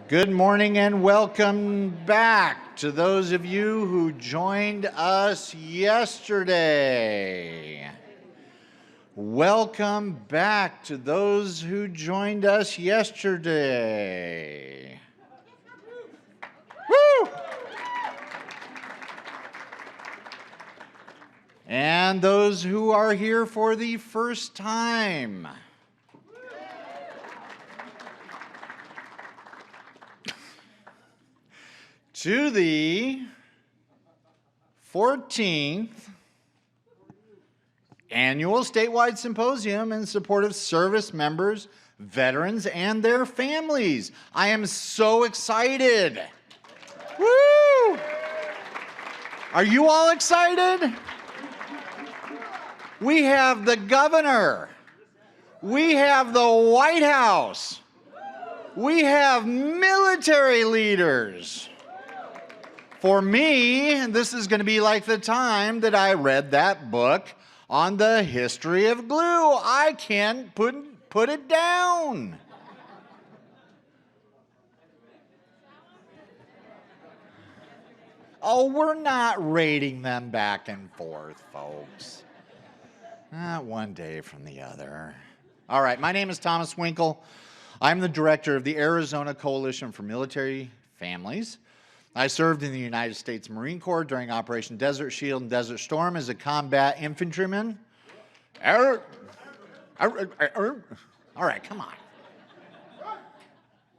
Good morning and welcome back to those of you who joined us yesterday. Welcome back to those who joined us yesterday. Woo! And those who are here for the first time. To the 14th Annual Statewide Symposium in support of service members, veterans, and their families. I am so excited. Woo! Are you all excited? We have the governor. We have the White House. We have military leaders. For me, this is going to be like the time that I read that book on the history of glue. I can't put it down. Oh, we're not rating them back and forth, folks. Not one day from the other. All right, my name is Thomas Winkel. I'm the director of the Arizona Coalition for Military Families. I served in the United States Marine Corps during Operation Desert Shield and Desert Storm as a combat infantryman. All right, come on.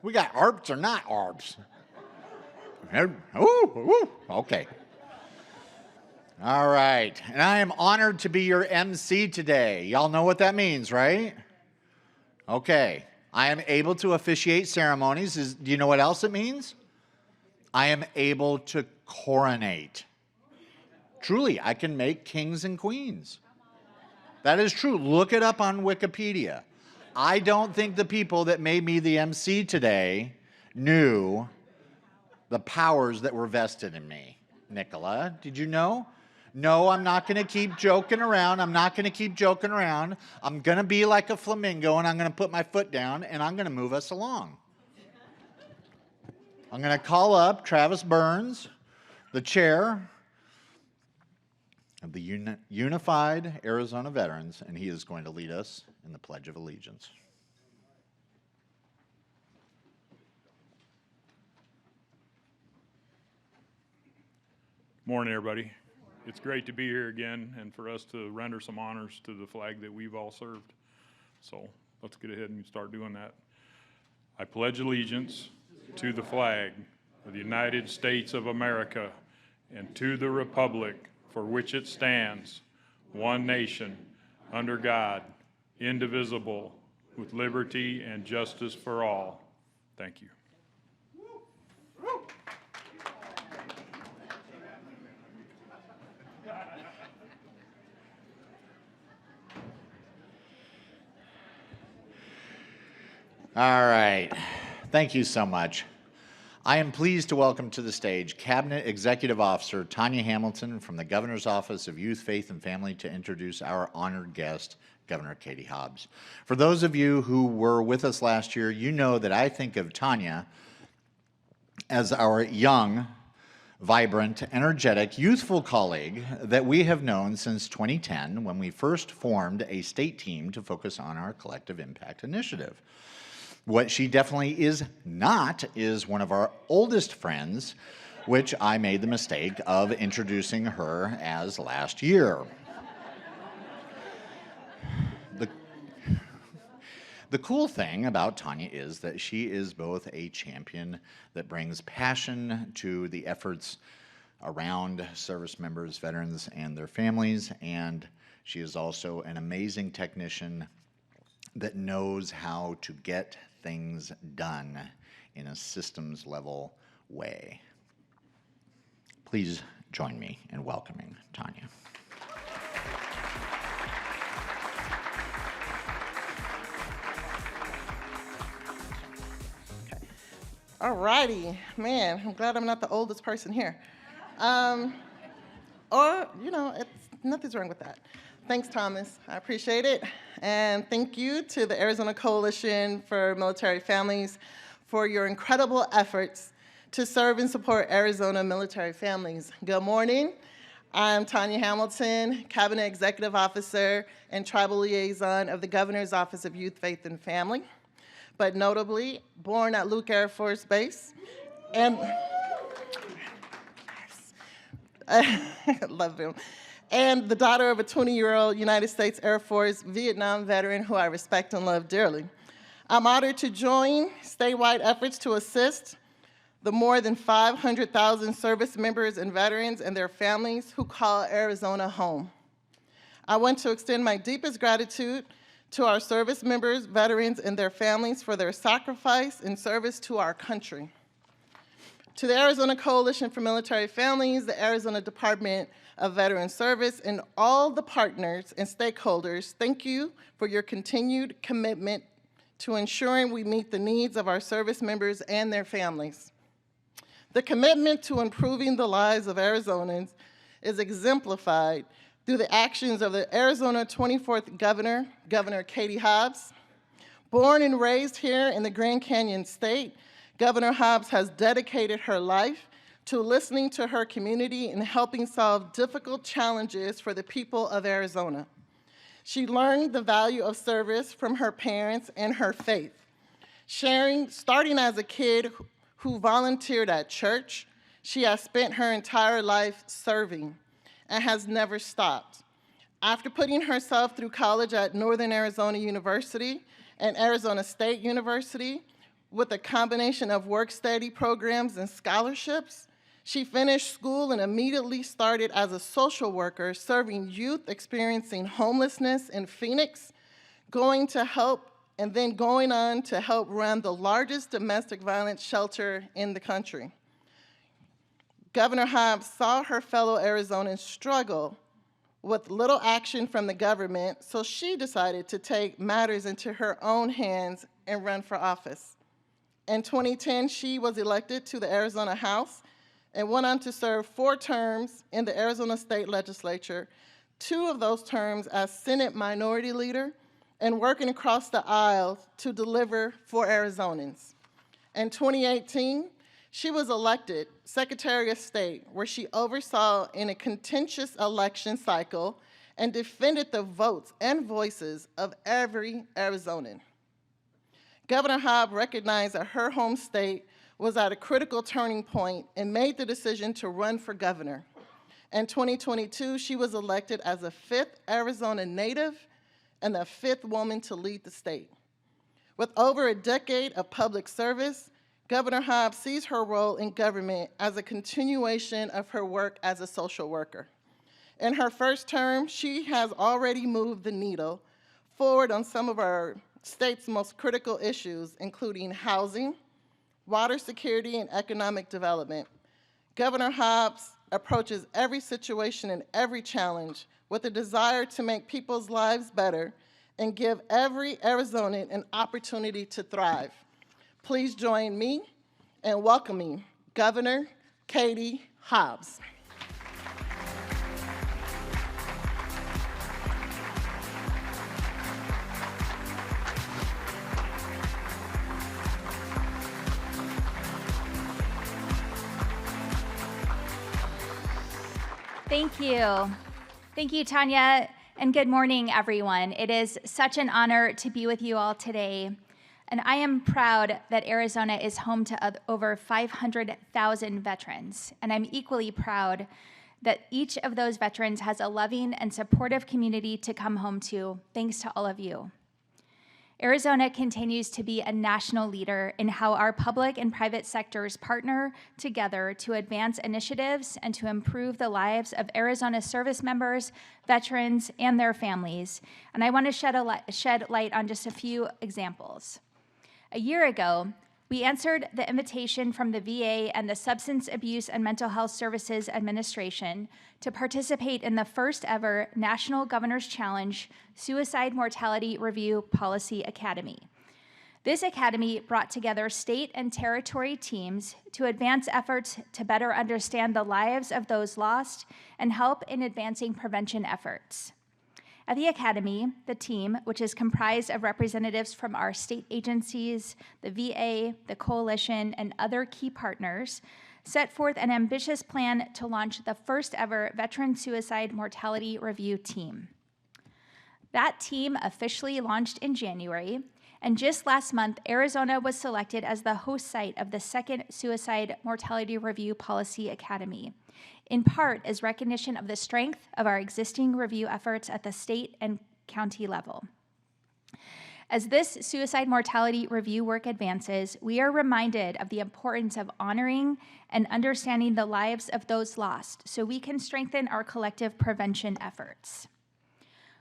We got ARPs or not ARPs? Okay. All right, and I am honored to be your MC today. Y'all know what that means, right? Okay, I am able to officiate ceremonies. Do you know what else it means? I am able to coronate. Truly, I can make kings and queens. That is true. Look it up on Wikipedia. I don't think the people that made me the MC today knew the powers that were vested in me. Nicola, did you know? No, I'm not going to keep joking around. I'm not going to keep joking around. I'm going to be like a flamingo, and I'm going to put my foot down, and I'm going to move us along. I'm going to call up Travis Burns, the chair of the Unified Arizona Veterans, and he is going to lead us in the Pledge of Allegiance. Morning, everybody. It's great to be here again and for us to render some honors to the flag that we've all served. So let's get ahead and start doing that. I pledge allegiance to the flag of the United States of America and to the republic for which it stands, one nation, under God, indivisible, with liberty and justice for all. Thank you. All right. Thank you so much. I am pleased to welcome to the stage Cabinet Executive Officer Tonya Hamilton from the Governor's Office of Youth, Faith, and Family to introduce our honored guest, Governor Katie Hobbs. For those of you who were with us last year, you know that I think of Tonya as our young, vibrant, energetic, youthful colleague that we have known since 2010 when we first formed a state team to focus on our collective impact initiative. What she definitely is not is one of our oldest friends, which I made the mistake of introducing her as last year. The cool thing about Tonya is that she is both a champion that brings passion to the efforts around service members, veterans, and their families, and she is also an amazing technician that knows how to get things done in a systems level way. Please join me in welcoming Tonya. Okay. All righty, man, I'm glad I'm not the oldest person here. Nothing's wrong with that. Thanks, Thomas. I appreciate it. And thank you to the Arizona Coalition for Military Families for your incredible efforts to serve and support Arizona military families. Good morning. I'm Tonya Hamilton, Cabinet Executive Officer and Tribal Liaison of the Governor's Office of Youth, Faith, and Family, but notably born at Luke Air Force Base and I love him. And the daughter of a 20-year-old United States Air Force Vietnam veteran who I respect and love dearly. I'm honored to join statewide efforts to assist the more than 500,000 service members and veterans and their families who call Arizona home. I want to extend my deepest gratitude to our service members, veterans, and their families for their sacrifice and service to our country. To the Arizona Coalition for Military Families, the Arizona Department of Veteran Service, and all the partners and stakeholders, thank you for your continued commitment to ensuring we meet the needs of our service members and their families. The commitment to improving the lives of Arizonans is exemplified through the actions of the Arizona 24th Governor, Governor Katie Hobbs. Born and raised here in the Grand Canyon State, Governor Hobbs has dedicated her life to listening to her community and helping solve difficult challenges for the people of Arizona. She learned the value of service from her parents and her faith, starting as a kid who volunteered at church. She has spent her entire life serving and has never stopped. After putting herself through college at Northern Arizona University and Arizona State University with a combination of work-study programs and scholarships, she finished school and immediately started as a social worker serving youth experiencing homelessness in Phoenix, going on to help run the largest domestic violence shelter in the country. Governor Hobbs saw her fellow Arizonans struggle with little action from the government, so she decided to take matters into her own hands and run for office. In 2010, she was elected to the Arizona House and went on to serve 4 terms in the Arizona State Legislature, 2 of those terms as Senate Minority Leader, and working across the aisle to deliver for Arizonans. In 2018, she was elected Secretary of State, where she oversaw in a contentious election cycle and defended the votes and voices of every Arizonan. Governor Hobbs recognized that her home state was at a critical turning point and made the decision to run for governor. In 2022, she was elected as a 5th Arizona native and the 5th woman to lead the state. With over a decade of public service, Governor Hobbs sees her role in government as a continuation of her work as a social worker. In her first term, she has already moved the needle forward on some of our state's most critical issues, including housing, water security, and economic development. Governor Hobbs approaches every situation and every challenge with a desire to make people's lives better and give every Arizonan an opportunity to thrive. Please join me in welcoming Governor Katie Hobbs. Thank you. Thank you, Tonya, and good morning, everyone. It is such an honor to be with you all today, and I am proud that Arizona is home to over 500,000 veterans, and I'm equally proud that each of those veterans has a loving and supportive community to come home to, thanks to all of you. Arizona continues to be a national leader in how our public and private sectors partner together to advance initiatives and to improve the lives of Arizona service members, veterans, and their families. And I want to shed light on just a few examples. A year ago, we answered the invitation from the VA and the Substance Abuse and Mental Health Services Administration to participate in the first ever National Governor's Challenge Suicide Mortality Review Policy Academy. This academy brought together state and territory teams to advance efforts to better understand the lives of those lost and help in advancing prevention efforts. At the Academy, the team, which is comprised of representatives from our state agencies, the VA, the Coalition, and other key partners, set forth an ambitious plan to launch the first ever Veteran Suicide Mortality Review team. That team officially launched in January, and just last month, Arizona was selected as the host site of the second Suicide Mortality Review Policy Academy, in part as recognition of the strength of our existing review efforts at the state and county level. As this suicide mortality review work advances, we are reminded of the importance of honoring and understanding the lives of those lost so we can strengthen our collective prevention efforts.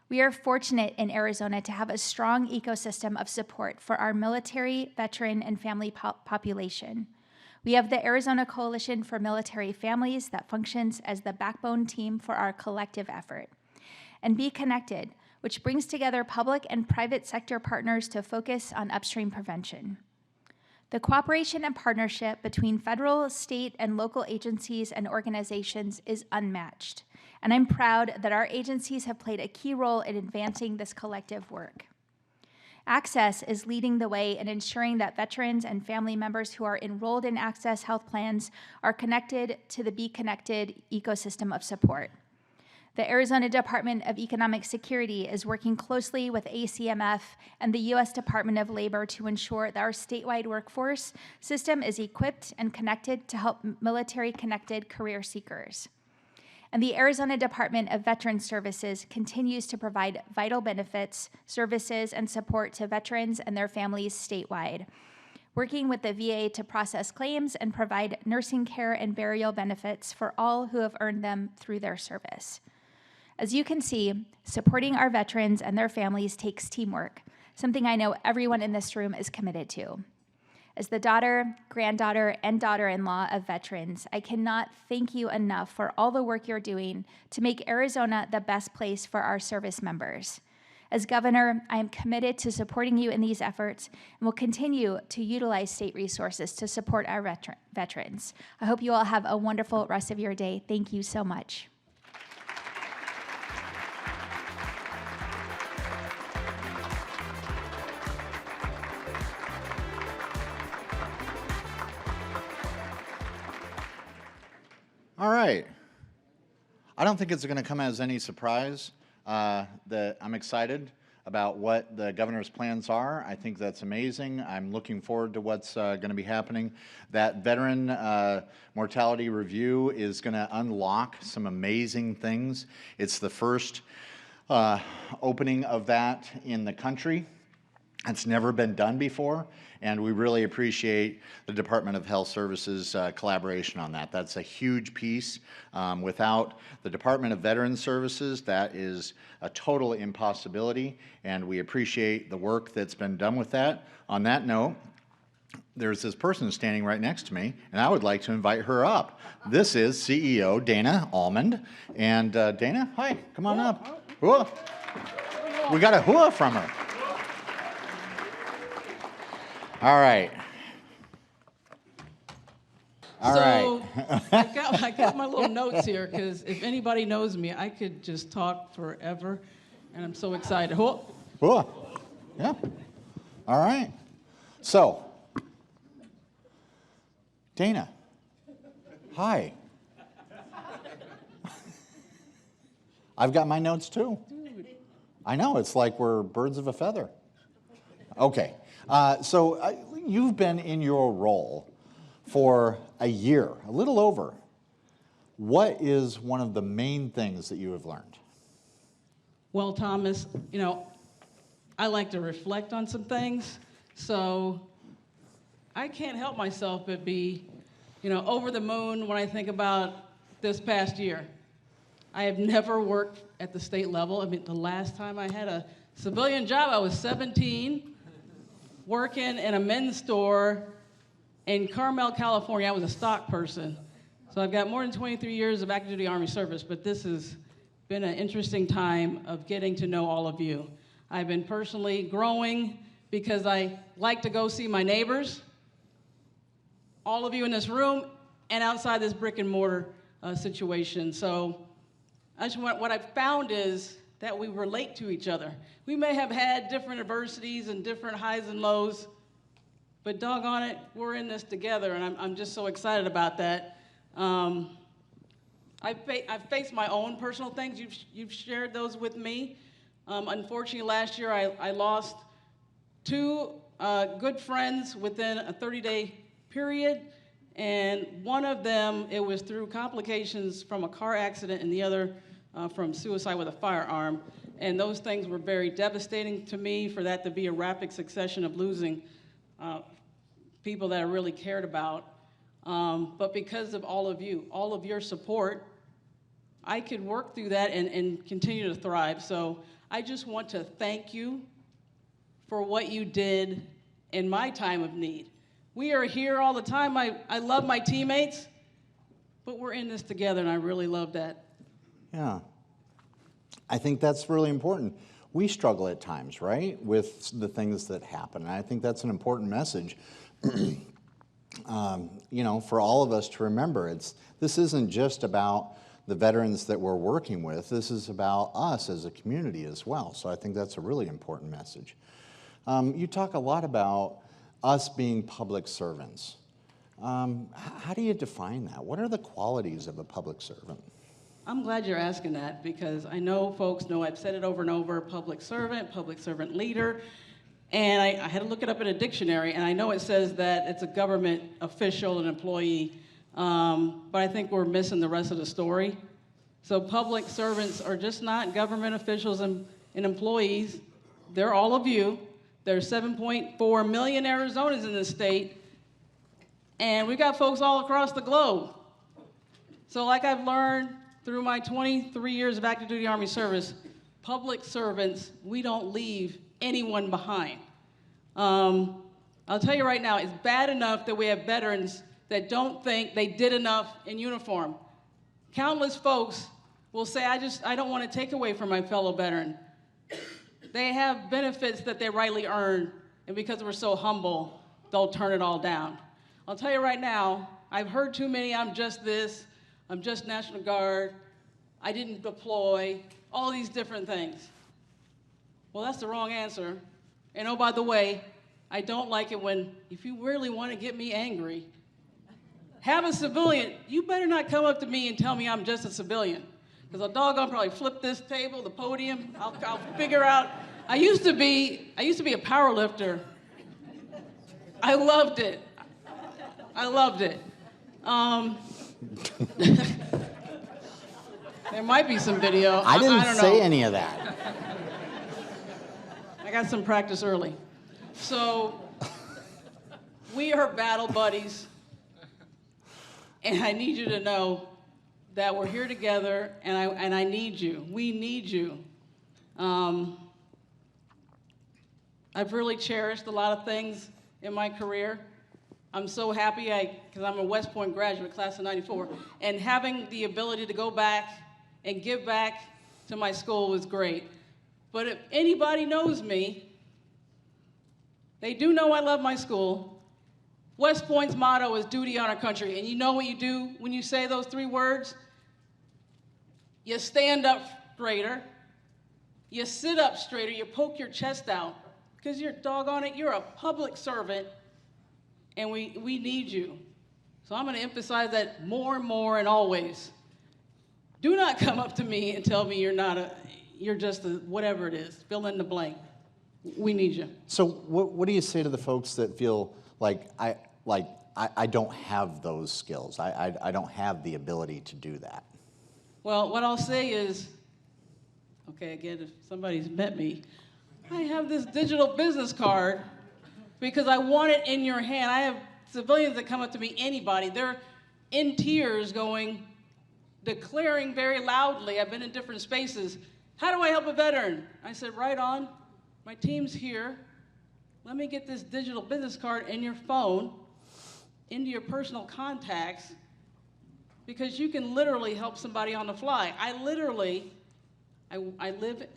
We are fortunate in Arizona to have a strong ecosystem of support for our military, veteran, and family population. We have the Arizona Coalition for Military Families that functions as the backbone team for our collective effort. And Be Connected, which brings together public and private sector partners to focus on upstream prevention. The cooperation and partnership between federal, state, and local agencies and organizations is unmatched, and I'm proud that our agencies have played a key role in advancing this collective work. Access is leading the way in ensuring that veterans and family members who are enrolled in Access health plans are connected to the Be Connected ecosystem of support. The Arizona Department of Economic Security is working closely with ACMF and the U.S. Department of Labor to ensure that our statewide workforce system is equipped and connected to help military-connected career seekers. And the Arizona Department of Veterans Services continues to provide vital benefits, services, and support to veterans and their families statewide, working with the VA to process claims and provide nursing care and burial benefits for all who have earned them through their service. As you can see, supporting our veterans and their families takes teamwork, something I know everyone in this room is committed to. As the daughter, granddaughter, and daughter-in-law of veterans, I cannot thank you enough for all the work you're doing to make Arizona the best place for our service members. As governor, I am committed to supporting you in these efforts and will continue to utilize state resources to support our veterans. I hope you all have a wonderful rest of your day. Thank you so much. All right. I don't think it's going to come as any surprise that I'm excited about what the governor's plans are. I think that's amazing. I'm looking forward to what's going to be happening. That veteran mortality review is going to unlock some amazing things. It's the first opening of that in the country. It's never been done before, and we really appreciate the Department of Health Services collaboration on that. That's a huge piece. Without the Department of Veterans Services, that is a total impossibility, and we appreciate the work that's been done with that. On that note, there's this person standing right next to me, and I would like to invite her up. This is CEO Dana Allmond. And Dana, hi, come on up. Hua. We got a hua from her. All right. All right. I got my little notes here, because if anybody knows me, I could just talk forever, and I'm so excited. Hua. Yeah. All right. So, Dana, hi. I've got my notes too. I know, it's like we're birds of a feather. Okay. So you've been in your role for a year, a little over. What is one of the main things that you have learned? Well, Thomas, I like to reflect on some things, so I can't help myself but be, over the moon when I think about this past year. I have never worked at the state level. I mean, the last time I had a civilian job, I was 17. Working in a men's store in Carmel, California. I was a stock person. So I've got more than 23 years of active duty Army service, but this has been an interesting time of getting to know all of you. I've been personally growing because I like to go see my neighbors, all of you in this room, and outside this brick and mortar situation. So what I've found is that we relate to each other. We may have had different adversities and different highs and lows, but doggone it, we're in this together, and I'm just so excited about that. I've faced my own personal things. You've shared those with me. Unfortunately, last year I lost two good friends within a 30-day period, and one of them, it was through complications from a car accident, and the other from suicide with a firearm. And those things were very devastating to me, for that to be a rapid succession of losing people that I really cared about. But because of all of you, all of your support, I could work through that and continue to thrive. So I just want to thank you for what you did in my time of need. We are here all the time. I love my teammates, but we're in this together, and I really love that. Yeah. I think that's really important. We struggle at times, right, with the things that happen. And I think that's an important message, you know, for all of us to remember. This isn't just about the veterans that we're working with. This is about us as a community as well. So I think that's a really important message. You talk a lot about us being public servants. How do you define that? What are the qualities of a public servant? I'm glad you're asking that, because I know folks know I've said it over and over: public servant leader. And I had to look it up in a dictionary, and I know it says that it's a government official, an employee, but I think we're missing the rest of the story. So public servants are just not government officials and employees. They're all of you. There's 7.4 million Arizonans in this state, and we got folks all across the globe. So like I've learned through my 23 years of active duty Army service, public servants, we don't leave anyone behind. I'll tell you right now, it's bad enough that we have veterans that don't think they did enough in uniform. Countless folks will say, I don't want to take away from my fellow veteran. They have benefits that they rightly earn, and because we're so humble, they'll turn it all down. I'll tell you right now, I've heard too many, I'm just this, I'm just National Guard, I didn't deploy, all these different things. Well, that's the wrong answer. And oh, by the way, I don't like it when, if you really want to get me angry, have a civilian. You better not come up to me and tell me I'm just a civilian, because a doggone probably flip this table, the podium. I'll figure out. I used to be a power lifter. I loved it. There might be some video. I didn't don't say know. any of that. I got some practice early. So we are battle buddies, and I need you to know that we're here together, and I need you. We need you. I've really cherished a lot of things in my career. I'm so happy because I'm a West Point graduate, class of '94, and having the ability to go back and give back to my school was great. But if anybody knows me, they do know I love my school. West Point's motto is duty, honor, country. And you know what you do when you say those three words? You stand up straighter, you sit up straighter, you poke your chest out, because you're doggone it, you're a public servant, and we need you. So I'm going to emphasize that more and more and always. Do not come up to me and tell me you're just a whatever it is, fill in the blank. We need you. So what do you say to the folks that feel like I don't have those skills? I don't have the ability to do that. Well, what I'll say is, okay, again, if somebody's met me, I have this digital business card because I want it in your hand. I have civilians that come up to me, anybody, they're in tears declaring very loudly, I've been in different spaces, how do I help a veteran? I said, right on, my team's here. Let me get this digital business card in your phone, into your personal contacts, because you can literally help somebody on the fly. I live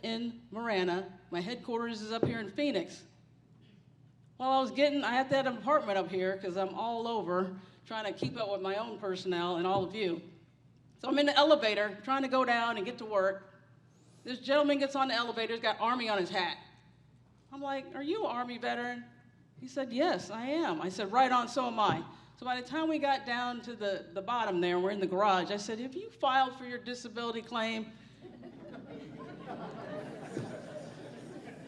in Marana. My headquarters is up here in Phoenix. Well, I had to have an apartment up here because I'm all over trying to keep up with my own personnel and all of you. So I'm in the elevator trying to go down and get to work. This gentleman gets on the elevator, he's got Army on his hat. I'm like, are you an Army veteran? He said, yes, I am. I said, right on, so am I. So by the time we got down to the bottom there, and we're in the garage, I said, have you filed for your disability claim?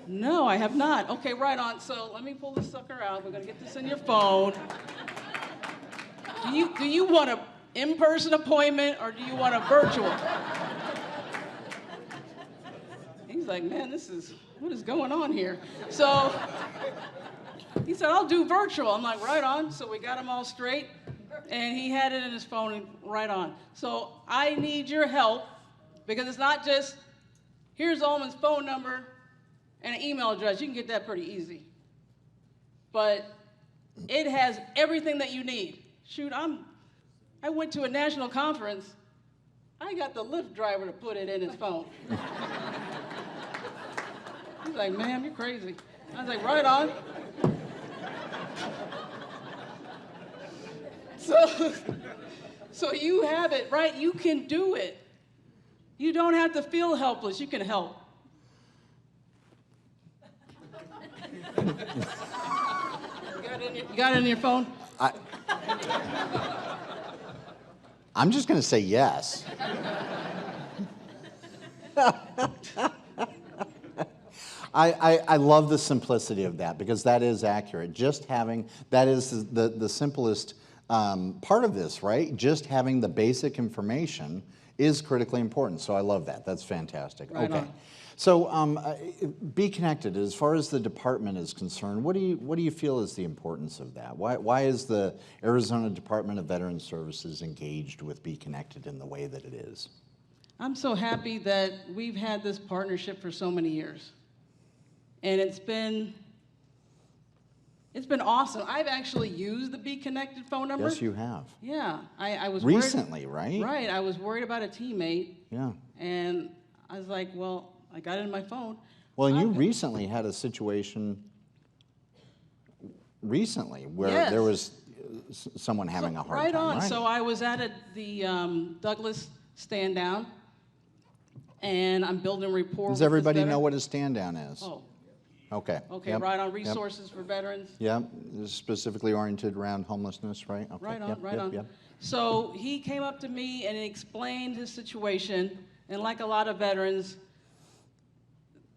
No, I have not. Okay, right on. So let me pull this sucker out. We're gonna get this in your phone. Do you want an in-person appointment or do you want a virtual? He's like, man, what is going on here? So he said, I'll do virtual. I'm like, right on. So we got him all straight, and he had it in his phone, and right on. So I need your help, because it's not just, here's Allmond's phone number and an email address. You can get that pretty easy. But it has everything that you need. Shoot, I went to a national conference. I got the Lyft driver to put it in his phone. He's like, ma'am, you're crazy. I was like, right on. So you have it, right? You can do it. You don't have to feel helpless. You can help. You got it in your phone? I'm just going to say yes. I love the simplicity of that, because that is accurate. Just having, that is the simplest part of this, right? Just having the basic information is critically important. So I love that. That's fantastic. Right okay. on. So be connected. As far as the department is concerned, what do you feel is the importance of that? Why is the Arizona Department of Veterans Services engaged with Be Connected in the way that it is? I'm so happy that we've had this partnership for so many years. And it's been awesome. I've actually used the Be Connected phone number. Yes, you have. Yeah, I was recently, worried, right? Right, I was worried about a teammate. Yeah. And I was like, well, I got it in my phone. Well, and you recently had a situation where Yes. there was someone having a hard right time, on. right? So I was at the Douglas stand down, and I'm building rapport. Does with everybody this know veteran. what a stand down is? Oh, Okay. okay, Yep. right on. Yep. Resources for veterans. Yep. This is specifically oriented around homelessness, right? Okay. Right on, Yep, right yep, on. Yep. So he came up to me and explained his situation, and like a lot of veterans,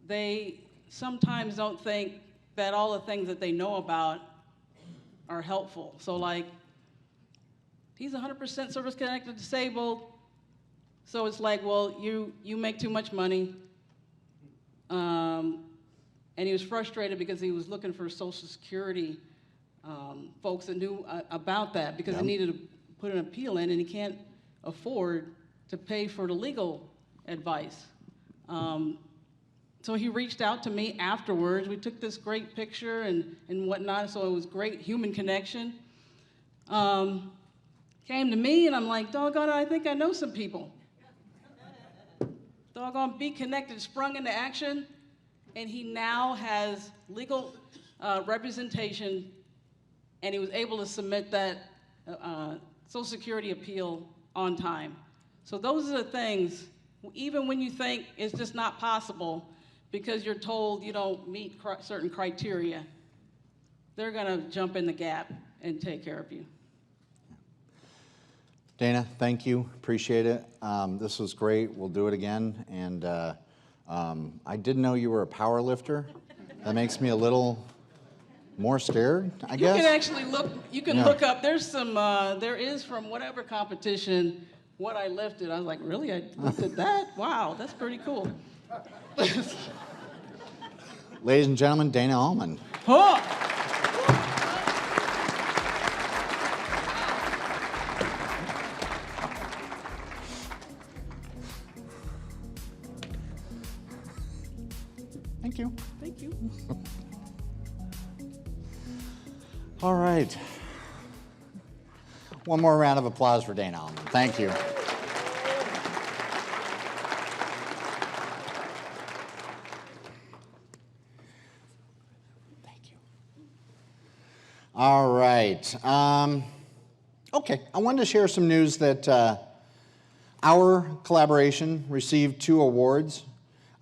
they sometimes don't think that all the things that they know about are helpful. So like, he's 100% service-connected disabled, so it's like, well, you make too much money. And he was frustrated because he was looking for Social Security folks that knew about that, because he needed to put an appeal in, and he can't afford to pay for the legal advice. So he reached out to me afterwards. We took this great picture and whatnot, so it was great human connection. Came to me, and I'm like, doggone it, I think I know some people. Doggone, Be Connected sprung into action, and he now has legal representation, and he was able to submit that Social Security appeal on time. So those are the things, even when you think it's just not possible because you're told you don't meet certain criteria, they're gonna jump in the gap and take care of you. Dana, thank you. Appreciate it. This was great. We'll do it again. And I didn't know you were a power lifter. That makes me a little more scared, I guess. You can actually look. You can look up. There's some. There is from whatever competition what I lifted. I was like, really? I lifted that? Wow, that's pretty cool. Ladies and gentlemen, Dana Allmond. Huh. Thank you. Thank you. All right. One more round of applause for Dana Allmond. Thank you. Thank you. All right. Okay, I wanted to share some news that our collaboration received 2 awards.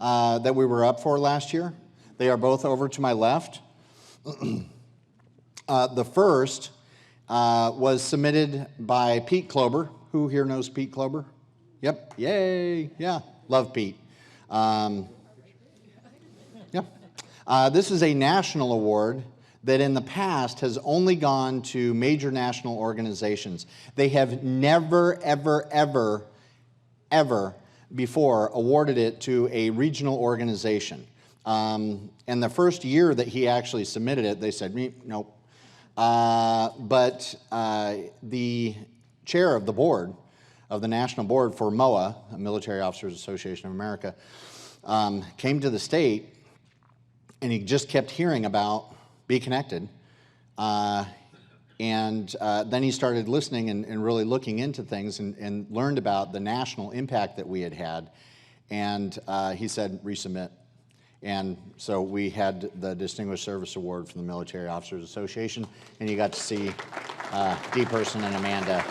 that we were up for last year. They are both over to my left. The first was submitted by Pete Klober. Who here knows Pete Klober? Yep, yay, yeah, love Pete. This is a national award that in the past has only gone to major national organizations. They have never, ever, ever, ever before awarded it to a regional organization. And the first year that he actually submitted it, they said, nope. But the chair of the board, of the national board for MOA, Military Officers Association of America, came to the state, and he just kept hearing about Be Connected. And then he started listening and really looking into things and learned about the national impact that we had had. And he said, resubmit. And so we had the Distinguished Service Award from the Military Officers Association, and you got to see D. Person and Amanda.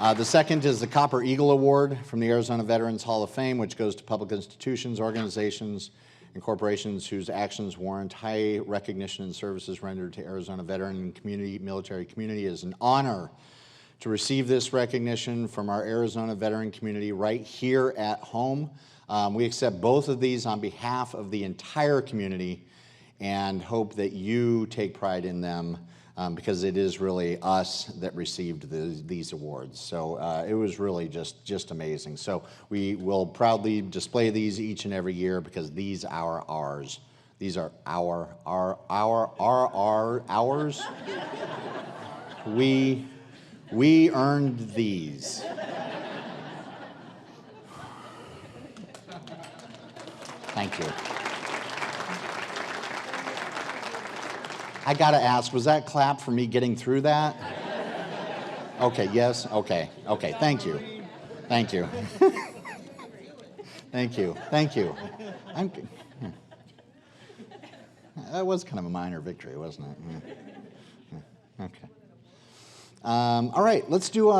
The second is the Copper Eagle Award from the Arizona Veterans Hall of Fame, which goes to public institutions, organizations, and corporations whose actions warrant high recognition and services rendered to Arizona veteran and community, military community. It is an honor to receive this recognition from our Arizona veteran community right here at home. We accept both of these on behalf of the entire community and hope that you take pride in them because it is really us that received these awards. So it was really just amazing. So we will proudly display these each and every year because these are ours. These are ours. We earned these. Thank you. I gotta ask, was that clap for me getting through that? Okay, yes, okay, thank you. Thank you. Thank you, thank you. That was kind of a minor victory, wasn't it? Okay. All right, let's do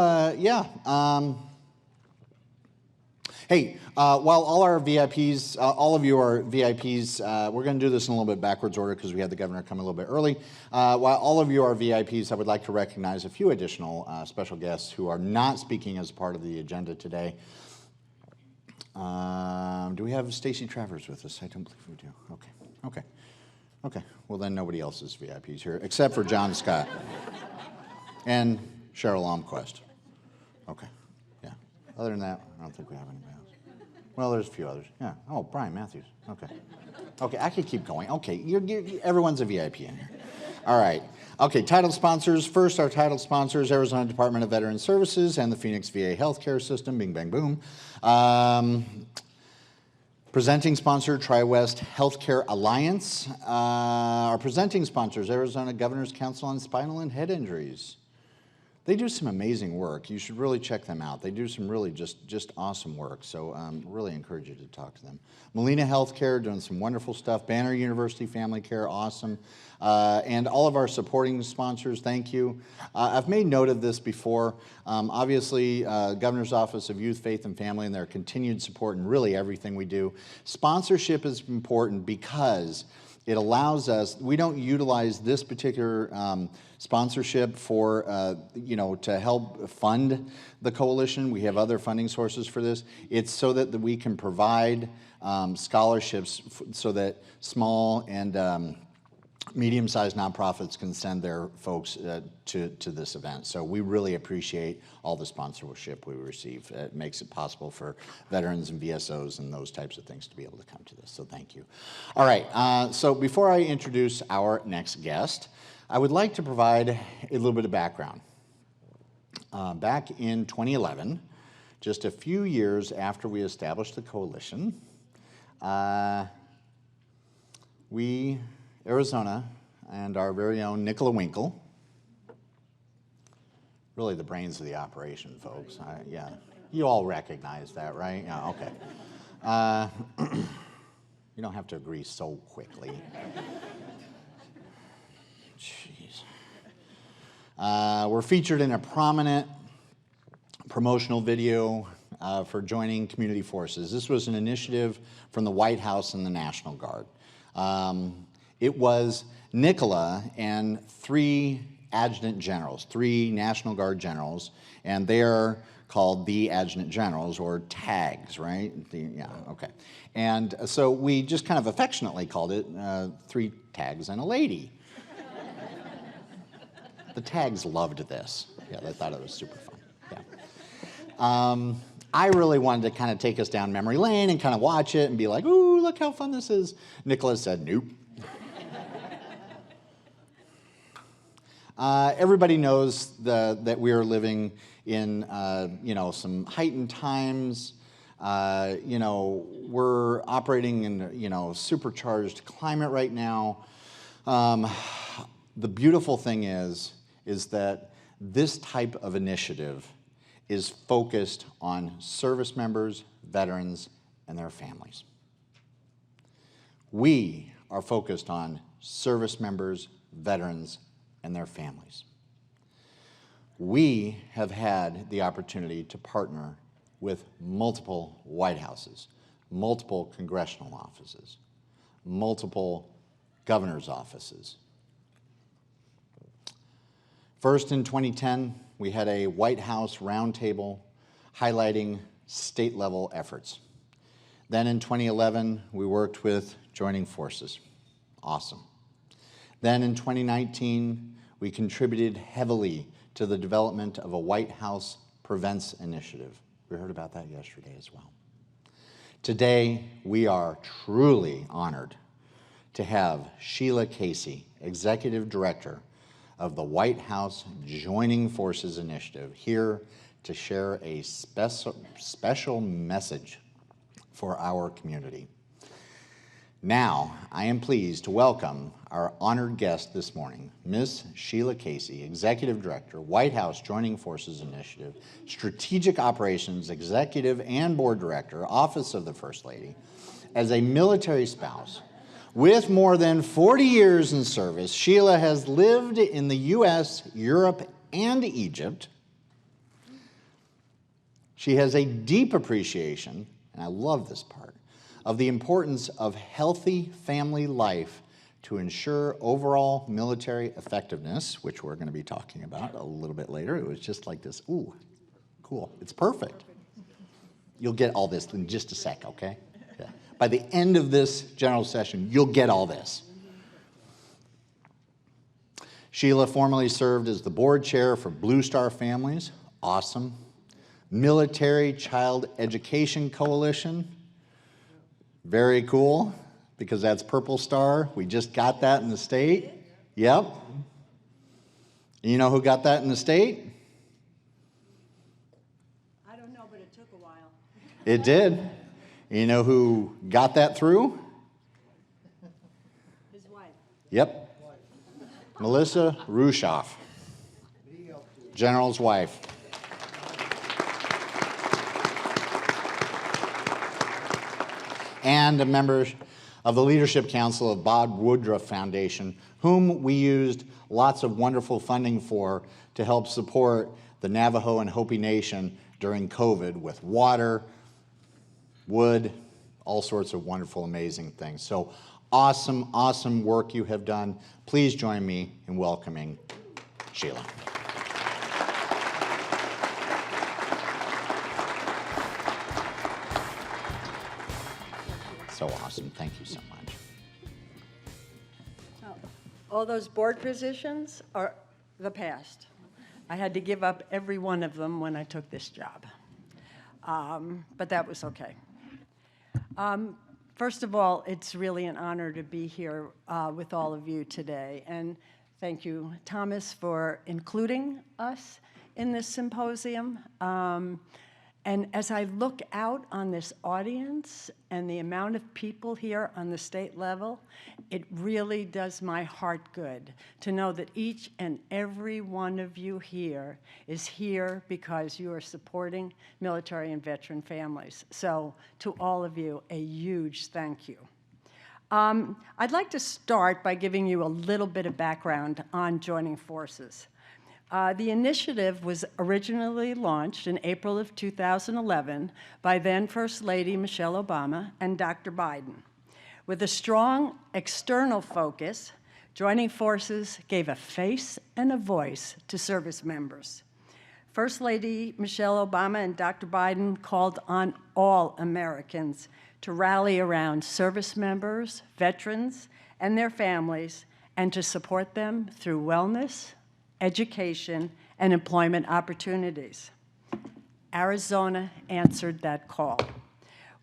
hey, while all our VIPs, all of you are VIPs, we're going to do this in a little bit backwards order because we had the governor come a little bit early. While all of you are VIPs, I would like to recognize a few additional special guests who are not speaking as part of the agenda today. Do we have Stacy Travers with us? I don't believe we do. Okay. Well, then nobody else is VIPs here except for John Scott and Cheryl Almquist. Okay. Yeah. Other than that, I don't think we have anybody else. Well, there's a few others. Yeah. Oh, Brian Matthews. Okay, I could keep going. Okay, everyone's a VIP in here. All right. Okay, title sponsors. First, our title sponsors, Arizona Department of Veteran Services and the Phoenix VA Healthcare System, bing, bang, boom. Presenting sponsor, Tri-West Healthcare Alliance. Our presenting sponsors, Arizona Governor's Council on Spinal and Head Injuries. They do some amazing work. You should really check them out. They do some really just awesome work. So really encourage you to talk to them. Molina Healthcare doing some wonderful stuff. Banner University Family Care, awesome. And all of our supporting sponsors, thank you. I've made note of this before. Obviously, Governor's Office of Youth, Faith, and Family and their continued support in really everything we do. Sponsorship is important because it allows us, we don't utilize this particular sponsorship for, to help fund the coalition. We have other funding sources for this. It's so that we can provide scholarships so that small and medium-sized nonprofits can send their folks to this event. So we really appreciate all the sponsorship we receive. It makes it possible for veterans and VSOs and those types of things to be able to come to this. So thank you. All right, so before I introduce our next guest, I would like to provide a little bit of background. Back in 2011, just a few years after we established the coalition, Arizona and our very own Nicola Winkel, really the brains of the operation, folks. Yeah, you all recognize that, right? Yeah, okay. You don't have to agree so quickly. Jeez. We're featured in a prominent promotional video for joining community forces. This was an initiative from the White House and the National Guard. It was Nicola and 3 adjutant generals, 3 National Guard generals, and they're called the adjutant generals, or tags, right? Yeah, okay. And so we just kind of affectionately called it 3 tags and a lady. The tags loved this. Yeah, they thought it was super fun. Yeah. I really wanted to kind of take us down memory lane and kind of watch it and be like, ooh, look how fun this is. Nicola said, nope. Everybody knows that we are living in, some heightened times. We're operating in, supercharged climate right now. The beautiful thing is that this type of initiative is focused on service members, veterans, and their families. We are focused on service members, veterans, and their families. We have had the opportunity to partner with multiple White Houses, multiple congressional offices, multiple governor's offices. First, in 2010, we had a White House roundtable highlighting state-level efforts. Then in 2011, we worked with Joining Forces. Awesome. Then in 2019, we contributed heavily to the development of a White House Prevents Initiative. We heard about that yesterday as well. Today, we are truly honored to have Sheila Casey, Executive Director of the White House Joining Forces Initiative, here to share a special message for our community. Now, I am pleased to welcome our honored guest this morning, Ms. Sheila Casey, Executive Director, White House Joining Forces Initiative, Strategic Operations Executive and Board Director, Office of the First Lady. As a military spouse, with more than 40 years in service, Sheila has lived in the U.S., Europe, and Egypt. She has a deep appreciation, and I love this part, of the importance of healthy family life to ensure overall military effectiveness, which we're going to be talking about a little bit later. It was just like this, ooh, cool, it's perfect. You'll get all this in just a sec, okay? Yeah. By the end of this general session, you'll get all this. Sheila formerly served as the board chair for Blue Star Families, awesome. Military Child Education Coalition, very cool, because that's Purple Star. We just got that in the state. Yep. You know who got that in the state? I don't know, but it took a while. It did. You know who got that through? His wife. Yep. Melissa Rueschhoff, General's wife. And a member of the Leadership Council of Bob Woodruff Foundation, whom we used lots of wonderful funding for to help support the Navajo and Hopi Nation during COVID with water, wood, all sorts of wonderful, amazing things. So awesome, awesome work you have done. Please join me in welcoming Sheila. So awesome. Thank you so much. All those board positions are the past. I had to give up every one of them when I took this job. But that was okay. First of all, it's really an honor to be here with all of you today. And thank you, Thomas, for including us in this symposium. And as I look out on this audience and the amount of people here on the state level, it really does my heart good to know that each and every one of you here is here because you are supporting military and veteran families. So to all of you, a huge thank you. I'd like to start by giving you a little bit of background on joining forces. The initiative was originally launched in April of 2011 by then First Lady Michelle Obama and Dr. Biden. With a strong external focus, joining forces gave a face and a voice to service members. First Lady Michelle Obama and Dr. Biden called on all Americans to rally around service members, veterans, and their families, and to support them through wellness, education, and employment opportunities. Arizona answered that call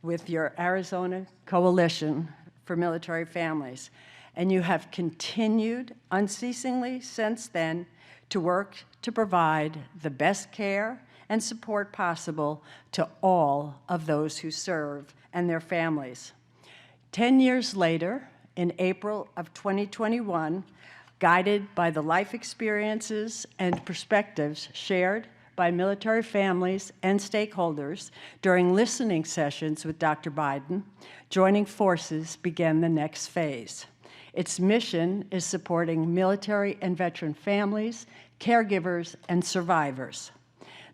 with your Arizona Coalition for Military Families, and you have continued unceasingly since then to work to provide the best care and support possible to all of those who serve and their families. 10 years later, in April of 2021, guided by the life experiences and perspectives shared by military families and stakeholders during listening sessions with Dr. Biden, joining forces began the next phase. Its mission is supporting military and veteran families, caregivers, and survivors.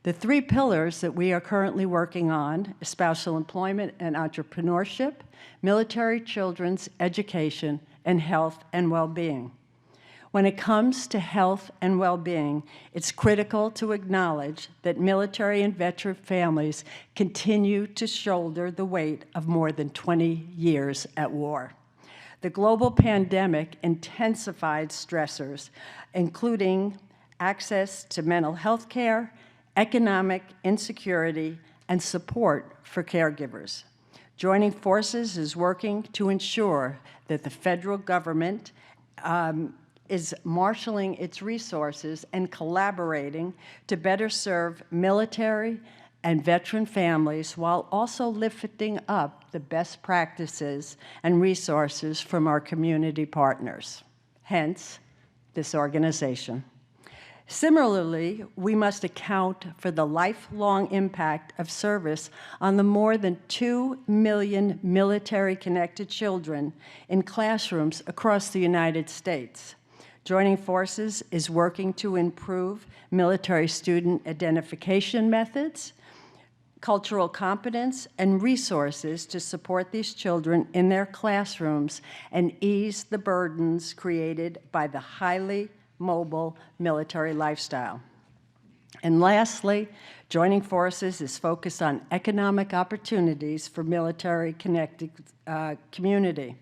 The three pillars that we are currently working on, spousal employment and entrepreneurship, military children's education, and health and well-being. When it comes to health and well-being, it's critical to acknowledge that military and veteran families continue to shoulder the weight of more than 20 years at war. The global pandemic intensified stressors, including access to mental health care, economic insecurity, and support for caregivers. Joining forces is working to ensure that the federal government is marshaling its resources and collaborating to better serve military and veteran families while also lifting up the best practices and resources from our community partners, hence this organization. Similarly, we must account for the lifelong impact of service on the more than 2 million military-connected children in classrooms across the United States. Joining forces is working to improve military student identification methods, cultural competence, and resources to support these children in their classrooms and ease the burdens created by the highly mobile military lifestyle. And lastly, joining forces is focused on economic opportunities for military-connected community.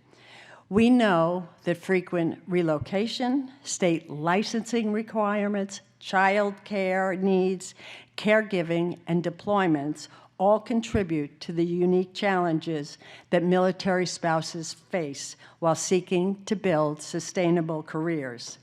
We know that frequent relocation, state licensing requirements, child care needs, caregiving, and deployments all contribute to the unique challenges that military spouses face while seeking to build sustainable careers.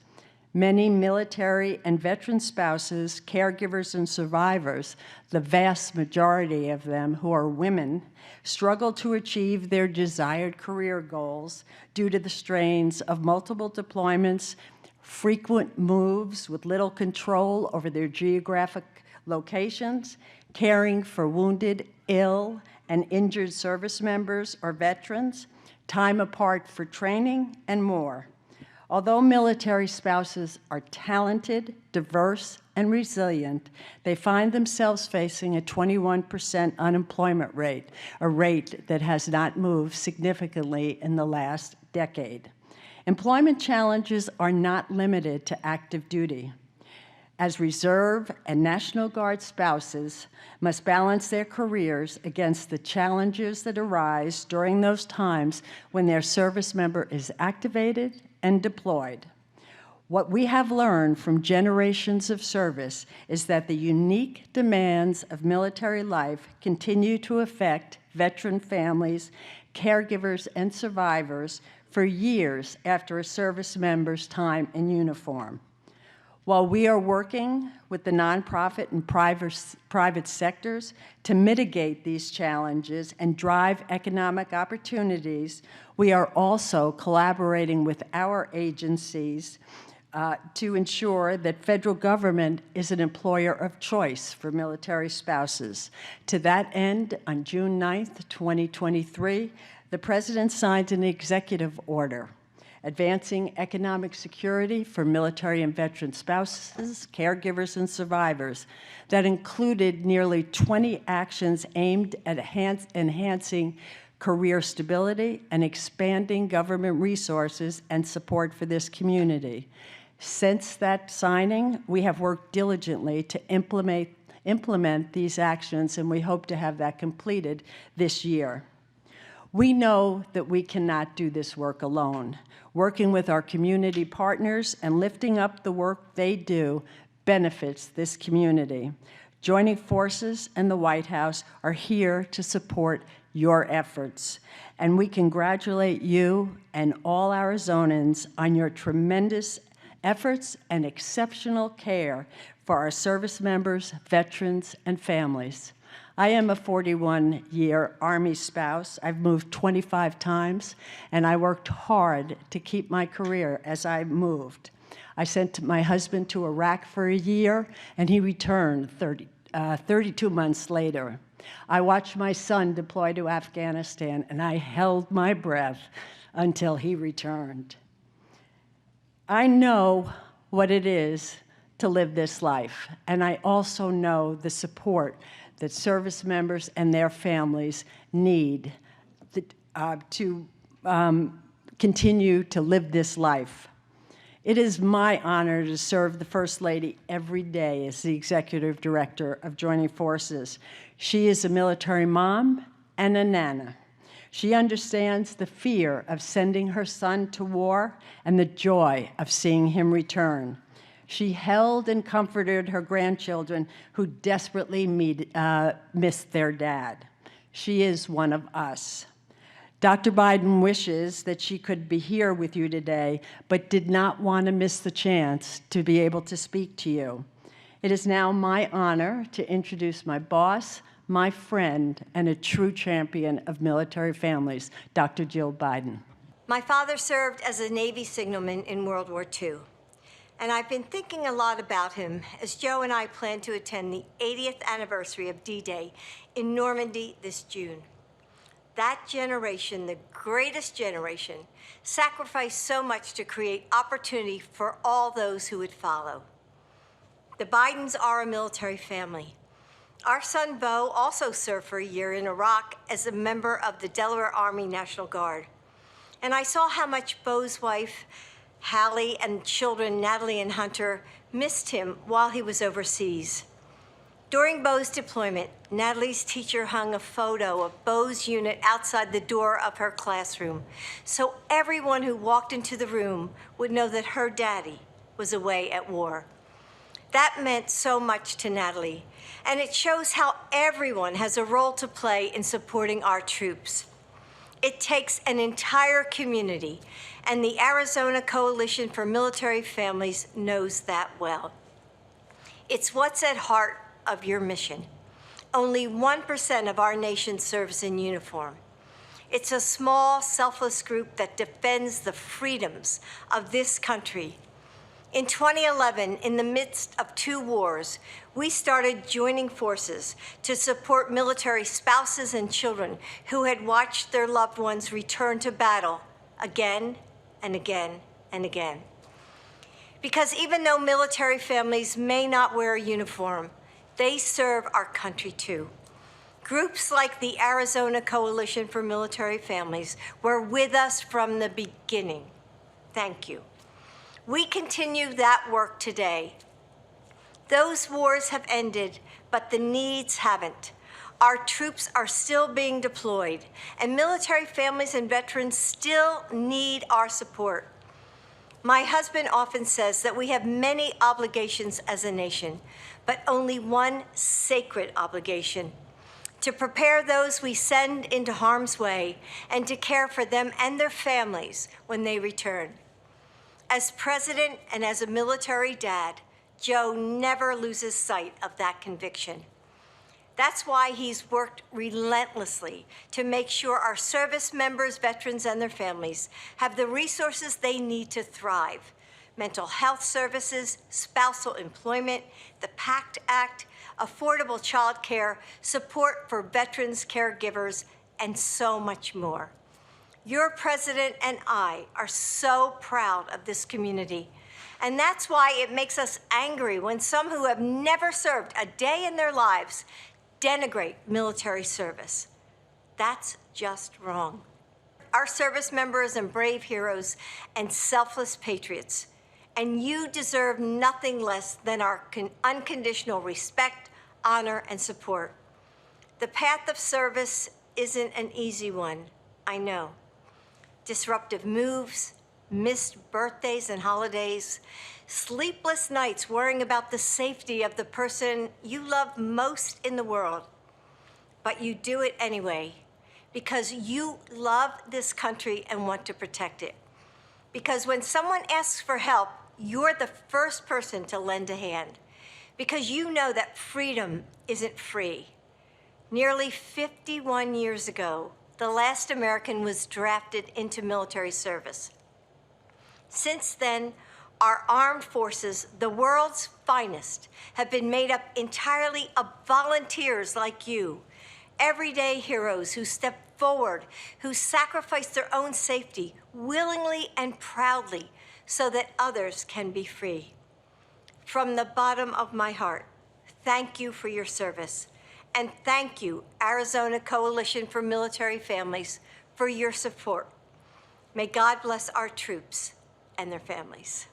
Many military and veteran spouses, caregivers, and survivors, the vast majority of them who are women, struggle to achieve their desired career goals due to the strains of multiple deployments, frequent moves with little control over their geographic locations, caring for wounded, ill, and injured service members or veterans, time apart for training, and more. Although military spouses are talented, diverse, and resilient, they find themselves facing a 21% unemployment rate, a rate that has not moved significantly in the last decade. Employment challenges are not limited to active duty, as Reserve and National Guard spouses must balance their careers against the challenges that arise during those times when their service member is activated and deployed. What we have learned from generations of service is that the unique demands of military life continue to affect veteran families, caregivers, and survivors for years after a service member's time in uniform. While we are working with the nonprofit and private sectors to mitigate these challenges and drive economic opportunities, we are also collaborating with our agencies to ensure that federal government is an employer of choice for military spouses. To that end, on June 9th, 2023, the President signed an executive order advancing economic security for military and veteran spouses, caregivers, and survivors that included nearly 20 actions aimed at enhancing career stability and expanding government resources and support for this community. Since that signing, we have worked diligently to implement these actions, and we hope to have that completed this year. We know that we cannot do this work alone. Working with our community partners and lifting up the work they do benefits this community. Joining forces and the White House are here to support your efforts, and we congratulate you and all Arizonans on your tremendous efforts and exceptional care for our service members, veterans, and families. I am a 41-year Army spouse. I've moved 25 times, and I worked hard to keep my career as I moved. I sent my husband to Iraq for a year, and he returned 32 months later. I watched my son deploy to Afghanistan, and I held my breath until he returned. I know what it is to live this life, and I also know the support that service members and their families need to continue to live this life. It is my honor to serve the First Lady every day as the Executive Director of Joining Forces. She is a military mom and a nana. She understands the fear of sending her son to war and the joy of seeing him return. She held and comforted her grandchildren who desperately missed their dad. She is one of us. Dr. Biden wishes that she could be here with you today, but did not want to miss the chance to be able to speak to you. It is now my honor to introduce my boss, my friend, and a true champion of military families, Dr. Jill Biden. My father served as a Navy signalman in World War II. And I've been thinking a lot about him as Joe and I plan to attend the 80th anniversary of D-Day in Normandy this June. That generation, the greatest generation, sacrificed so much to create opportunity for all those who would follow. The Bidens are a military family. Our son, Bo, also served for a year in Iraq as a member of the Delaware Army National Guard. And I saw how much Bo's wife, Hallie, and children, Natalie and Hunter, missed him while he was overseas. During Bo's deployment, Natalie's teacher hung a photo of Bo's unit outside the door of her classroom, so everyone who walked into the room would know that her daddy was away at war. That meant so much to Natalie, and it shows how everyone has a role to play in supporting our troops. It takes an entire community, and the Arizona Coalition for Military Families knows that well. It's what's at heart of your mission. Only 1% of our nation serves in uniform. It's a small, selfless group that defends the freedoms of this country. In 2011, in the midst of 2 wars, we started joining forces to support military spouses and children who had watched their loved ones return to battle again and again and again. Because even though military families may not wear a uniform, they serve our country too. Groups like the Arizona Coalition for Military Families were with us from the beginning. Thank you. We continue that work today. Those wars have ended, but the needs haven't. Our troops are still being deployed, and military families and veterans still need our support. My husband often says that we have many obligations as a nation, but only one sacred obligation: to prepare those we send into harm's way and to care for them and their families when they return. As president and as a military dad, Joe never loses sight of that conviction. That's why he's worked relentlessly to make sure our service members, veterans, and their families have the resources they need to thrive: mental health services, spousal employment, the PACT Act, affordable child care, support for veterans, caregivers, and so much more. Your president and I are so proud of this community. And that's why it makes us angry when some who have never served a day in their lives denigrate military service. That's just wrong. Our service members and brave heroes and selfless patriots, and you deserve nothing less than our unconditional respect, honor, and support. The path of service isn't an easy one, I know. Disruptive moves, missed birthdays and holidays, sleepless nights worrying about the safety of the person you love most in the world. But you do it anyway, because you love this country and want to protect it. Because when someone asks for help, you're the first person to lend a hand. Because you know that freedom isn't free. Nearly 51 years ago, the last American was drafted into military service. Since then, our armed forces, the world's finest, have been made up entirely of volunteers like you, everyday heroes who step forward, who sacrifice their own safety willingly and proudly so that others can be free. From the bottom of my heart, thank you for your service. And thank you, Arizona Coalition for Military Families, for your support. May God bless our troops and their families.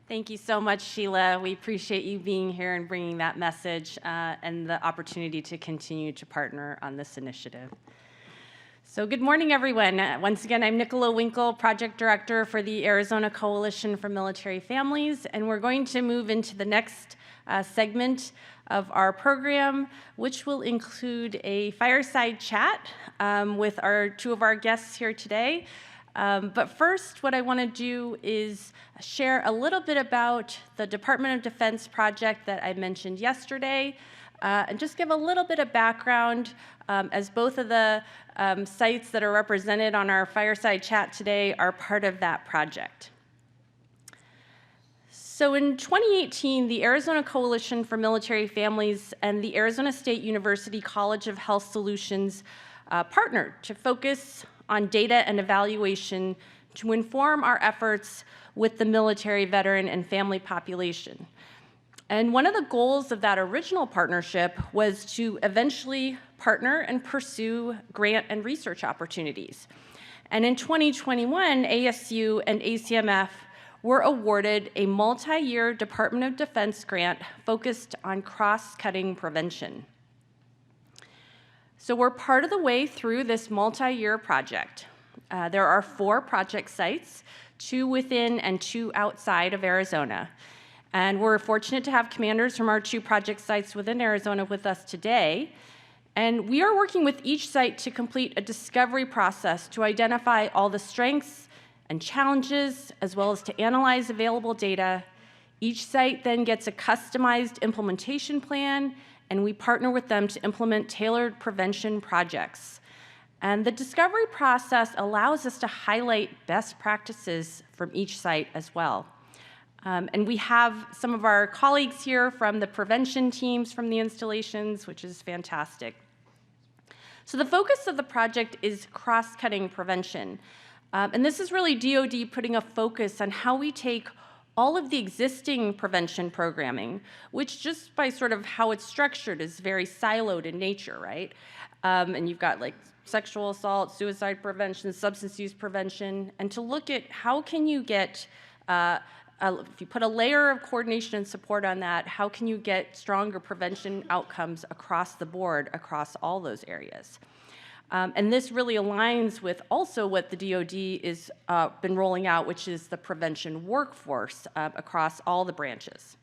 Thank you so much, Sheila. We appreciate you being here and bringing that message and the opportunity to continue to partner on this initiative. So good morning, everyone. Once again, I'm Nicola Winkel, Project Director for the Arizona Coalition for Military Families, and we're going to move into the next segment of our program, which will include a fireside chat with two of our guests here today. But first, what I want to do is share a little bit about the Department of Defense project that I mentioned yesterday, and just give a little bit of background, as both of the sites that are represented on our fireside chat today are part of that project. So in 2018, the Arizona Coalition for Military Families and the Arizona State University College of Health Solutions partnered to focus on data and evaluation to inform our efforts with the military, veteran, and family population. And one of the goals of that original partnership was to eventually partner and pursue grant and research opportunities. And in 2021, ASU and ACMF were awarded a multi-year Department of Defense grant focused on cross-cutting prevention. So we're part of the way through this multi-year project. There are 4 project sites, 2 within and 2 outside of Arizona. And we're fortunate to have commanders from our 2 project sites within Arizona with us today. And we are working with each site to complete a discovery process to identify all the strengths and challenges, as well as to analyze available data. Each site then gets a customized implementation plan, and we partner with them to implement tailored prevention projects. And the discovery process allows us to highlight best practices from each site as well. And we have some of our colleagues here from the prevention teams from the installations, which is fantastic. So the focus of the project is cross-cutting prevention. And this is really DoD putting a focus on how we take all of the existing prevention programming, which just by sort of how it's structured is very siloed in nature, right? And you've got like sexual assault, suicide prevention, substance use prevention, and to look at how can you get, if you put a layer of coordination and support on that, how can you get stronger prevention outcomes across the board, across all those areas? And this really aligns with also what the DoD is been rolling out, which is the prevention workforce across all the branches.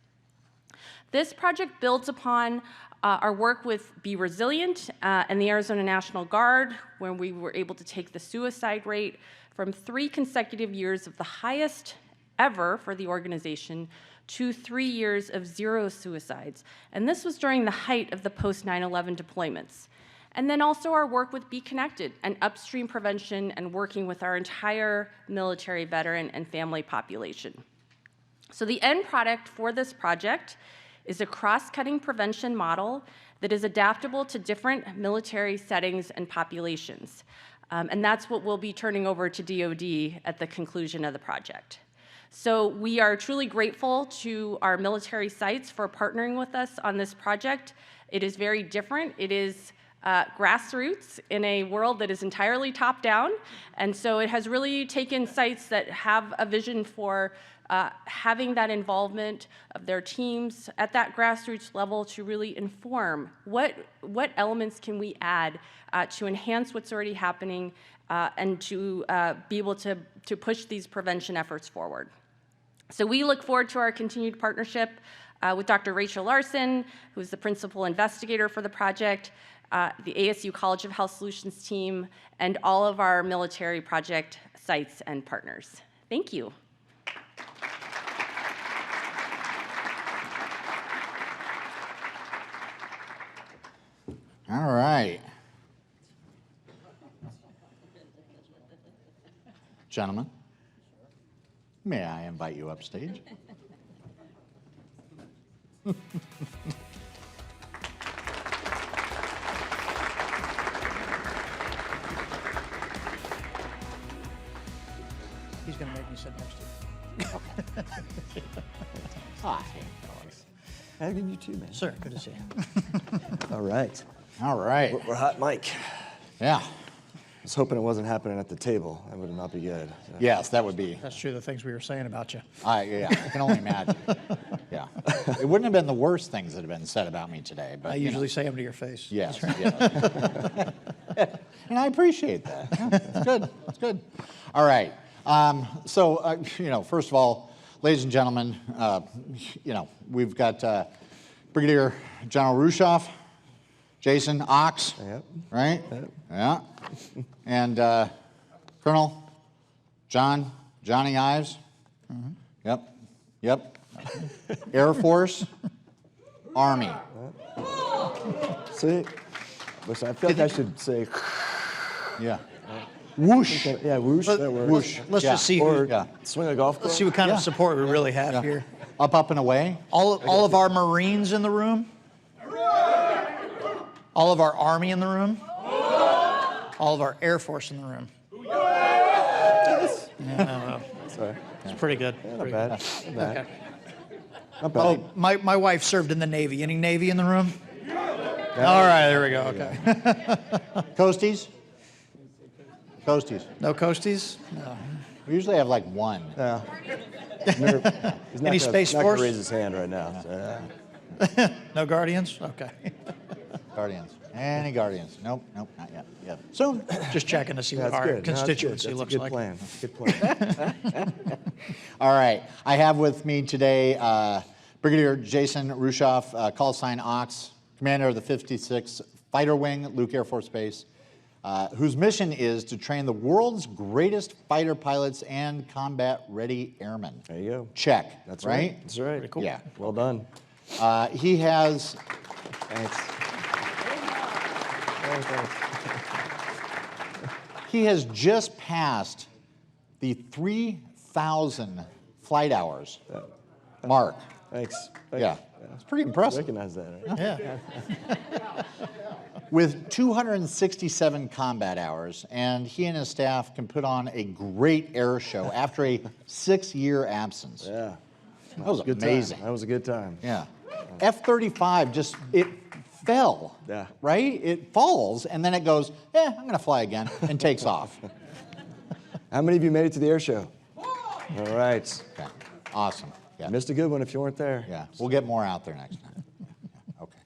This project builds upon our work with Be Resilient and the Arizona National Guard, where we were able to take the suicide rate from 3 consecutive years of the highest ever for the organization to 3 years of 0 suicides. And this was during the height of the post-9/11 deployments. And then also our work with Be Connected and upstream prevention and working with our entire military, veteran, and family population. So the end product for this project is a cross-cutting prevention model that is adaptable to different military settings and populations. And that's what we'll be turning over to DoD at the conclusion of the project. So we are truly grateful to our military sites for partnering with us on this project. It is very different. It is grassroots in a world that is entirely top-down. And so it has really taken sites that have a vision for having that involvement of their teams at that grassroots level to really inform what elements can we add to enhance what's already happening and to be able to push these prevention efforts forward. So we look forward to our continued partnership with Dr. Rachel Larson, who's the principal investigator for the project, the ASU College of Health Solutions team, and all of our military project sites and partners. Thank you. All right. Gentlemen, may I invite you upstage? He's going to make me sit next to you. Hi. Having you too, man. Sir, good to see you. All right. All right. We're hot mic. Yeah. I was hoping it wasn't happening at the table. That would not be good. Yes, that would be. That's true, the things we were saying about you. Yeah, I can only imagine. Yeah. It wouldn't have been the worst things that have been said about me today, but I usually say them to your face. Yes, yes. And I appreciate that. Yeah, it's good. It's good. All right. First of all, ladies and gentlemen, we've got Brigadier General Rueschhoff, Jason Ox, Yep. right? Yep. Yeah. And Colonel Johnny Ives. Mm-hmm. Yep. Air Force, Army. See? Listen, I feel like I should say, Yeah. Whoosh. yeah, whoosh. That works. Whoosh. Let's Yeah. just see Or who, Yeah. swing a golf club. let's see what kind Yeah. of support we really have Yeah. here. Up and away. All of our Marines in the room? All of our Army in the room? All of our Air Force in the room? Yeah, Sorry. it's pretty good. Not Pretty bad. good. Not bad. Okay. Not bad. Oh, my wife served in the Navy. Any Navy in the room? All right, there we go. Okay. Coasties? Coasties. No coasties? No. We usually have like one. Yeah. He's not Any gonna- Space not Force? gonna raise his hand right now. So, yeah. No Guardians? Okay. Guardians. Any Guardians? Nope, not yet. Yep. Soon. Just checking to see That's what our good. No, that's good. constituency That's looks a good like. plan. That's a good plan. All right. I have with me today Brigadier Jason Rueschhoff, call sign Ox, commander of the 56th Fighter Wing, Luke Air Force Base, whose mission is to train the world's greatest fighter pilots and combat-ready airmen. There you go. Check. That's right. right. That's right. Pretty cool. Yeah. Well done. He has. Thanks. He has just passed the 3,000 flight hours mark. Thanks. Yeah, it's pretty impressive. Recognize that, right? Yeah. With 267 combat hours, and he and his staff can put on a great air show after a 6-year absence. Yeah. That was Good amazing. time. That was a good time. Yeah. F-35 it fell. Yeah. Right? It falls, and then it goes, I'm going to fly again, and takes off. How many of you made it to the air show? All right. Okay. Awesome. Yeah. Missed a good one if you weren't there. Yeah. We'll get more out there next time. Okay.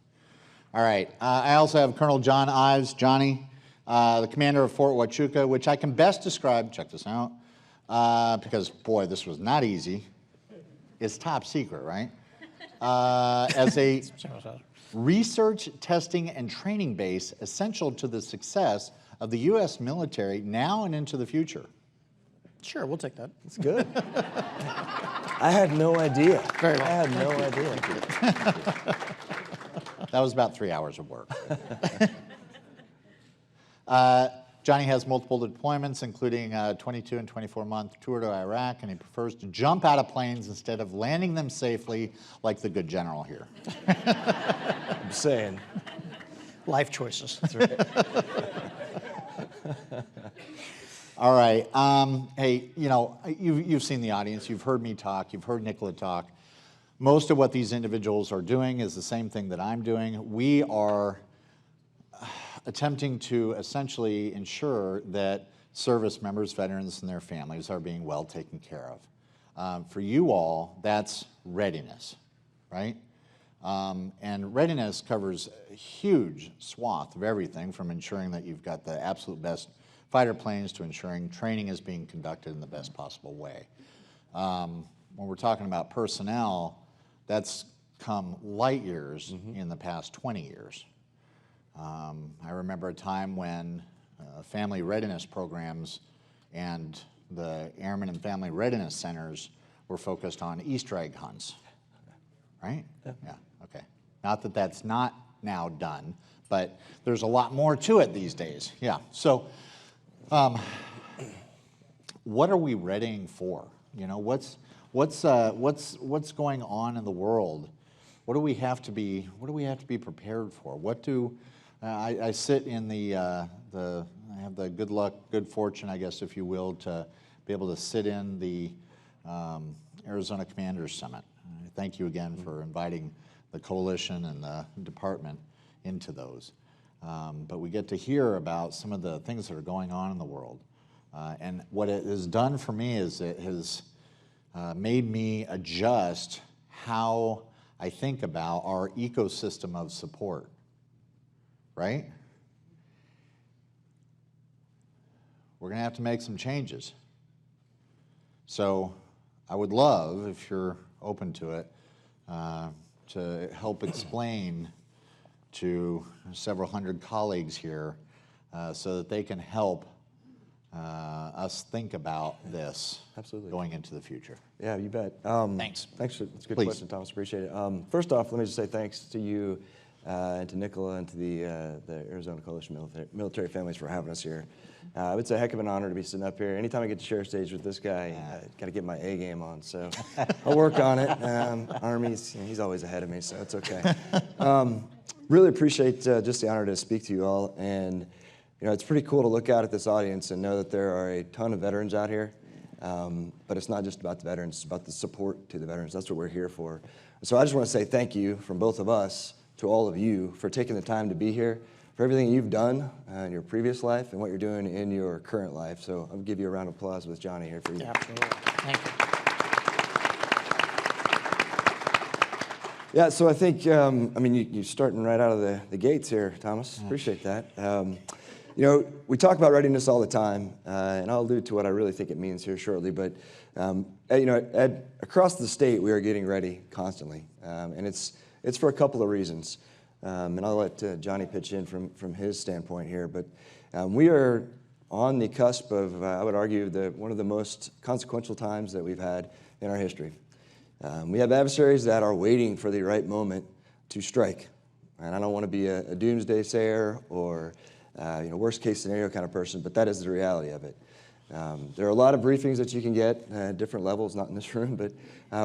All right. I also have Colonel John Ives, Johnny, the commander of Fort Huachuca, which I can best describe, check this out, because, boy, this was not easy. It's top secret, right? As a research, testing, and training base essential to the success of the U.S. military now and into the future. Sure, we'll take that. It's good. I had no idea. Very well. I had no idea. That was about 3 hours of work. Johnny has multiple deployments, including a 22 and 24-month tour to Iraq, and he prefers to jump out of planes instead of landing them safely like the good general here. I'm saying. Life choices. That's right. All right. Hey, you know, you've seen the audience. You've heard me talk. You've heard Nicola talk. Most of what these individuals are doing is the same thing that I'm doing. We are attempting to essentially ensure that service members, veterans, and their families are being well taken care of. For you all, that's readiness, right? And readiness covers a huge swath of everything, from ensuring that you've got the absolute best fighter planes to ensuring training is being conducted in the best possible way. When we're talking about personnel, that's come light years in the past 20 years. I remember a time when family readiness programs and the Airmen and Family Readiness Centers were focused on Easter egg hunts, right? Yeah, okay. Not that that's not now done, but there's a lot more to it these days. Yeah, so what are we readying for? You know, what's going on in the world? What do we have to be prepared for? What do I sit in I have the good luck, good fortune, I guess, if you will, to be able to sit in the Arizona Commanders Summit. Thank you again for inviting the coalition and the department into those. But we get to hear about some of the things that are going on in the world. And what it has done for me is it has made me adjust how I think about our ecosystem of support, right? We're going to have to make some changes. So I would love, if you're open to it, to help explain to several hundred colleagues here so that they can help us think about this going into the future. Yeah, you bet. Thanks. Thanks. That's a good Please. question, Thomas. Appreciate it. First off, let me just say thanks to you and to Nicola and to the Arizona Coalition military families for having us here. It's a heck of an honor to be sitting up here. Anytime I get to share stage with this guy, got to get my A game on. So I'll work on it. Army's, he's always ahead of me, so it's okay. Really appreciate just the honor to speak to you all. And you know, it's pretty cool to look out at this audience and know that there are a ton of veterans out here. But it's not just about the veterans, it's about the support to the veterans. That's what we're here for. So I just want to say thank you from both of us to all of you for taking the time to be here, for everything you've done in your previous life and what you're doing in your current life. So I'll give you a round of applause with Johnny here for you. Absolutely. Thank you. Yeah, so I think, I mean, you're starting right out of the gates here, Thomas. Appreciate that. You know, we talk about readiness all the time, and I'll allude to what I really think it means here shortly, but, you know, across the state, we are getting ready constantly, and it's for a couple of reasons, and I'll let Johnny pitch in from his standpoint here, but we are on the cusp of, I would argue, one of the most consequential times that we've had in our history. We have adversaries that are waiting for the right moment to strike, and I don't want to be a doomsday sayer or you know, worst case scenario kind of person, but that is the reality of it. There are a lot of briefings that you can get at different levels, not in this room, but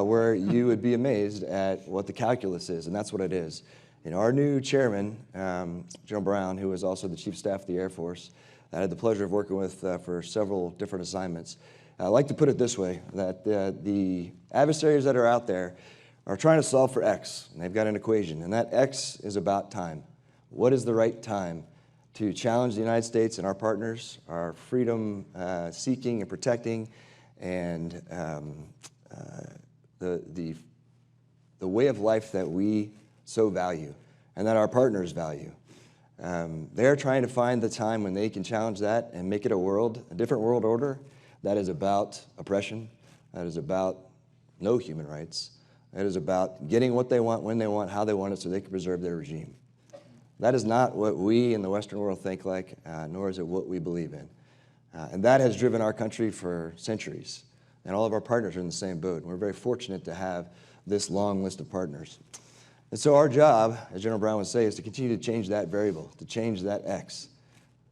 where you would be amazed at what the calculus is, and that's what it is. You know, our new chairman, General Brown, who is also the Chief of Staff of the Air Force, I had the pleasure of working with for several different assignments. I like to put it this way, that the adversaries that are out there are trying to solve for X, and they've got an equation, and that X is about time. What is the right time to challenge the United States and our partners, our freedom seeking and protecting, and the way of life that we so value and that our partners value. They're trying to find the time when they can challenge that and make it a different world order that is about oppression, that is about no human rights, that is about getting what they want, when they want, how they want it, so they can preserve their regime. That is not what we in the Western world think like, nor is it what we believe in. And that has driven our country for centuries. And all of our partners are in the same boat. And we're very fortunate to have this long list of partners. And so our job, as General Brown would say, is to continue to change that variable, to change that X.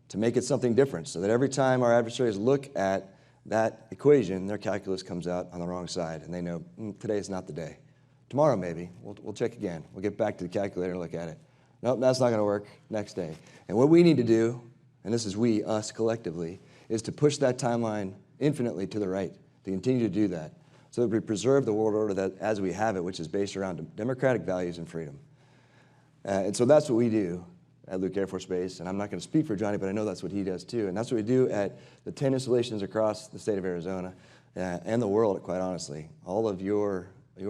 to make it something different, so that every time our adversaries look at that equation, their calculus comes out on the wrong side, and they know, today is not the day. Tomorrow, maybe, we'll check again. We'll get back to the calculator and look at it. Nope, that's not going to work. Next day. And what we need to do, and this is we, us collectively, is to push that timeline infinitely to the right, to continue to do that, so that we preserve the world order that as we have it, which is based around democratic values and freedom. And so that's what we do at Luke Air Force Base, and I'm not going to speak for Johnny, but I know that's what he does too, and that's what we do at the 10 installations across the state of Arizona and the world, quite honestly. All of your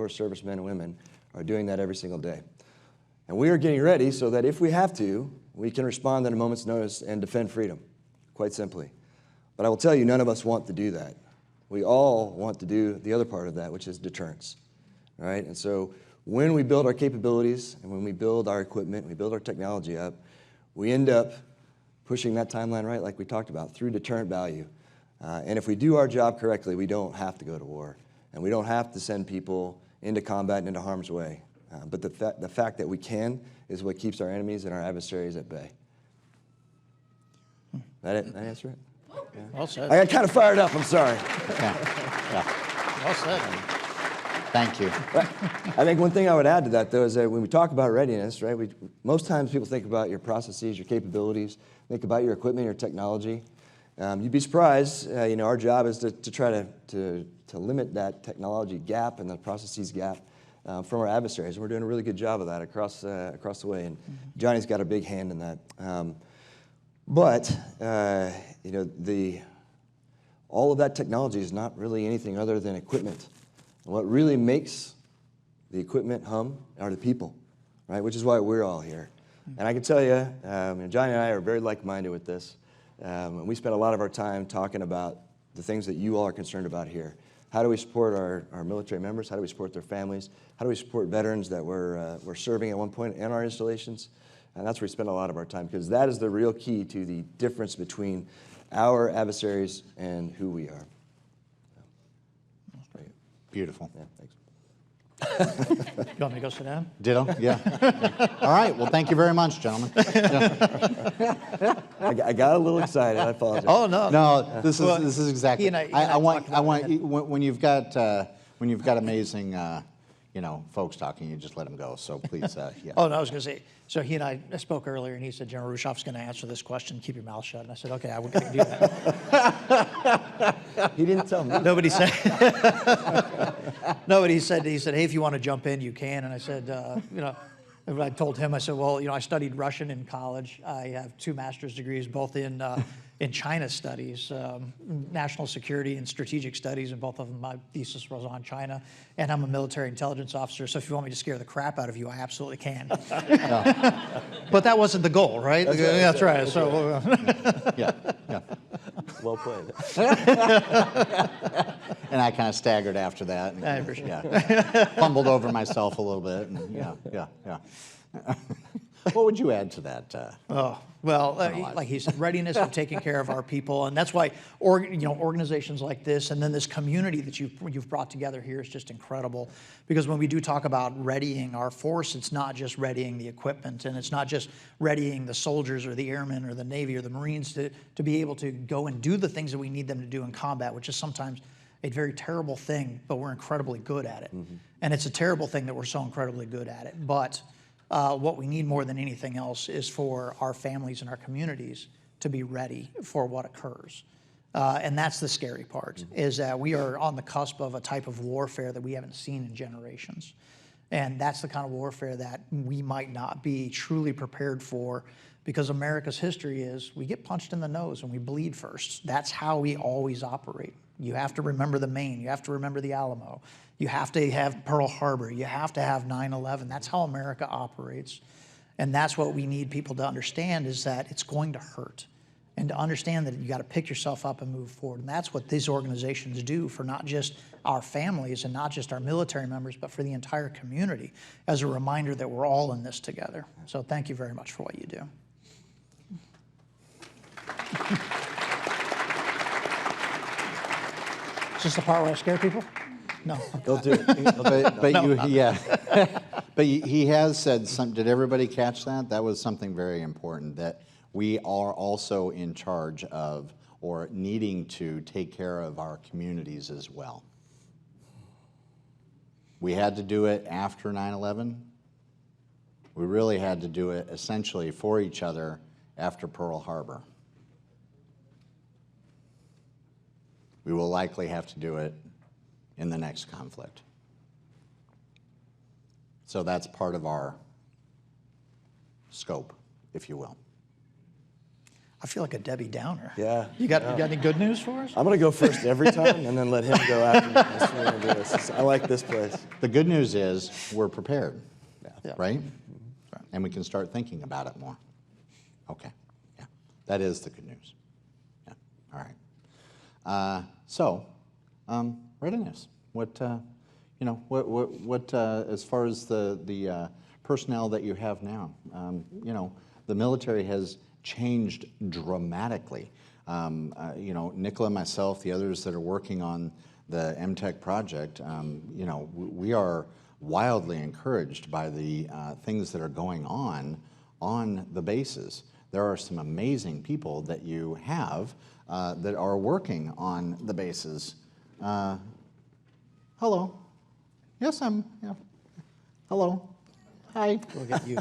servicemen and women are doing that every single day. And we are getting ready so that if we have to, we can respond at a moment's notice and defend freedom, quite simply. But I will tell you, none of us want to do that. We all want to do the other part of that, which is deterrence, right? And so when we build our capabilities and when we build our equipment, we build our technology up, we end up pushing that timeline right, like we talked about, through deterrent value. And if we do our job correctly, we don't have to go to war. And we don't have to send people into combat and into harm's way. But the fact that we can is what keeps our enemies and our adversaries at bay. That it? Did I answer it? Yeah. Well said. I got kind of fired up, I'm sorry. Yeah. Well said. Thank you. I think one thing I would add to that, though, is that when we talk about readiness, right, most times people think about your processes, your capabilities, think about your equipment, your technology. You'd be surprised, our job is to try to limit that technology gap and the processes gap from our adversaries. And we're doing a really good job of that across the way, and Johnny's got a big hand in that. All of that technology is not really anything other than equipment. And what really makes the equipment hum are the people, right? Which is why we're all here. And I can tell you, Johnny and I are very like-minded with this. And we spend a lot of our time talking about the things that you all are concerned about here. How do we support our military members? How do we support their families? How do we support veterans that were serving at one point in our installations? And that's where we spend a lot of our time, because that is the real key to the difference between our adversaries and who we are. Beautiful. Yeah, thanks. You want me to go sit down? Ditto? Yeah. All right. Well, thank you very much, gentlemen. I got a little excited. I apologize. Oh, no. No, this is exactly. He and I I want talked about when you've got amazing folks talking, you just let them go. So please, yeah. Oh, no, I was going to say, so he and I spoke earlier, and he said, General Rueschhoff's going to answer this question, keep your mouth shut. And I said, okay, I would do that. He didn't tell me. Nobody said, he said, hey, if you want to jump in, you can. And I said, I told him, I said, well, I studied Russian in college. I have 2 master's degrees, both in China studies, national security and strategic studies, and both of them, my thesis was on China. And I'm a military intelligence officer, so if you want me to scare the crap out of you, I absolutely can. But that wasn't the goal, right? That's right. So, Yeah. Well played. And I kind of staggered after that. And, I appreciate fumbled over myself a little bit. And, yeah. What would you add to that? Like he said, readiness of taking care of our people, and that's why organizations like this, and then this community that you've brought together here is just incredible. Because when we do talk about readying our force, it's not just readying the equipment, and it's not just readying the soldiers or the airmen or the Navy or the Marines to be able to go and do the things that we need them to do in combat, which is sometimes a very terrible thing, but we're incredibly good at it. Mm-hmm. And it's a terrible thing that we're so incredibly good at it. But what we need more than anything else is for our families and our communities to be ready for what occurs. And that's the scary part, is that we are on the cusp of a type of warfare that we haven't seen in generations. And that's the kind of warfare that we might not be truly prepared for, because America's history is we get punched in the nose and we bleed first. That's how we always operate. You have to remember the Maine. You have to remember the Alamo. You have to have Pearl Harbor. You have to have 9/11. That's how America operates. And that's what we need people to understand, is that it's going to hurt. And to understand that you got to pick yourself up and move forward. And that's what these organizations do for not just our families and not just our military members, but for the entire community, as a reminder that we're all in this together. So thank you very much for what you do. Is this the part where I scare people? No. They'll do. But he has said something. Did everybody catch that? That was something very important, that we are also in charge of or needing to take care of our communities as well. We had to do it after 9/11. We really had to do it essentially for each other after Pearl Harbor. We will likely have to do it in the next conflict. So that's part of our scope, if you will. I feel like a Debbie Downer. Yeah. You got any good news for us? I'm going to go first every time and then let him go after me. That's what I'm gonna do. I like this place. The good news is we're prepared, Yeah. right? And we can start thinking about it more. Okay, yeah, that is the good news. Yeah, all right. So, readiness. What as far as the personnel that you have now, the military has changed dramatically. Nicola, myself, the others that are working on the MTech project, we are wildly encouraged by the things that are going on the bases. There are some amazing people that you have that are working on the bases. Hello. Yes, yeah. Hello. Hi. Look at you.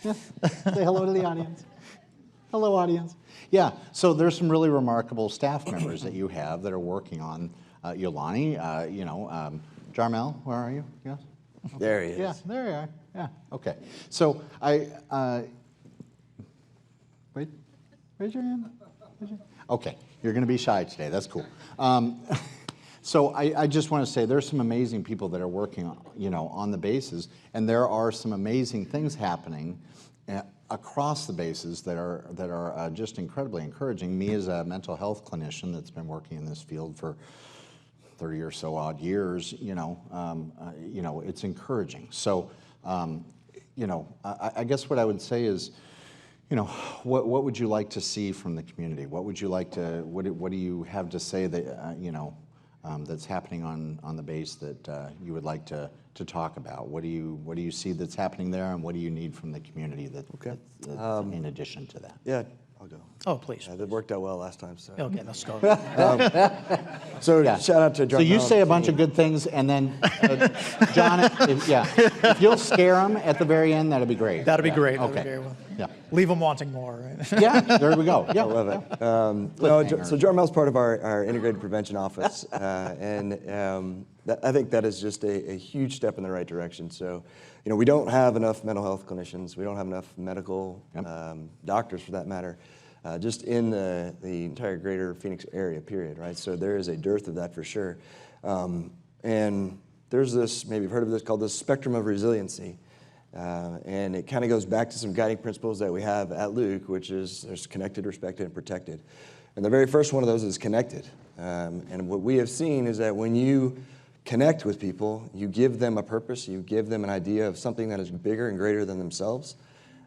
Say hello to the audience. Hello, audience. Yeah, so there's some really remarkable staff members that you have that are working on Yolani, Jarmel, where are you? Yes? Okay. There he is. Yeah, there you are. Yeah, okay. So raise your hand. Okay, you're going to be shy today. That's cool. So I just want to say there's some amazing people that are working on the bases, and there are some amazing things happening across the bases that are just incredibly encouraging. Me as a mental health clinician that's been working in this field for 30 or so odd years, it's encouraging. So, I guess what I would say is, what would you like to see from the community? What would you like to? What do you have to say that that's happening on the base that you would like to talk about? What do you see that's happening there, and what do you need from the community that's in addition to that? Yeah, I'll go. Oh, please. That worked out well last time. So. Okay, let's go. Shout out to John. So you say a bunch of good things, and then John, if you'll scare them at the very end, that'd be great. That'd be great. Okay. That'd be very well. Yeah. Leave them wanting more, right? Yeah. There we go. Yeah. I love it. So Jarmel's part of our integrated prevention office, and I think that is just a huge step in the right direction. So, we don't have enough mental health clinicians. We don't have enough medical doctors, for that matter, just in the entire greater Phoenix area, period, right? So there is a dearth of that for sure. And there's this, maybe you've heard of this, called the spectrum of resiliency. And it kind of goes back to some guiding principles that we have at Luke, which is there's connected, respected, and protected. And the very first one of those is connected. And what we have seen is that when you connect with people, you give them a purpose, you give them an idea of something that is bigger and greater than themselves,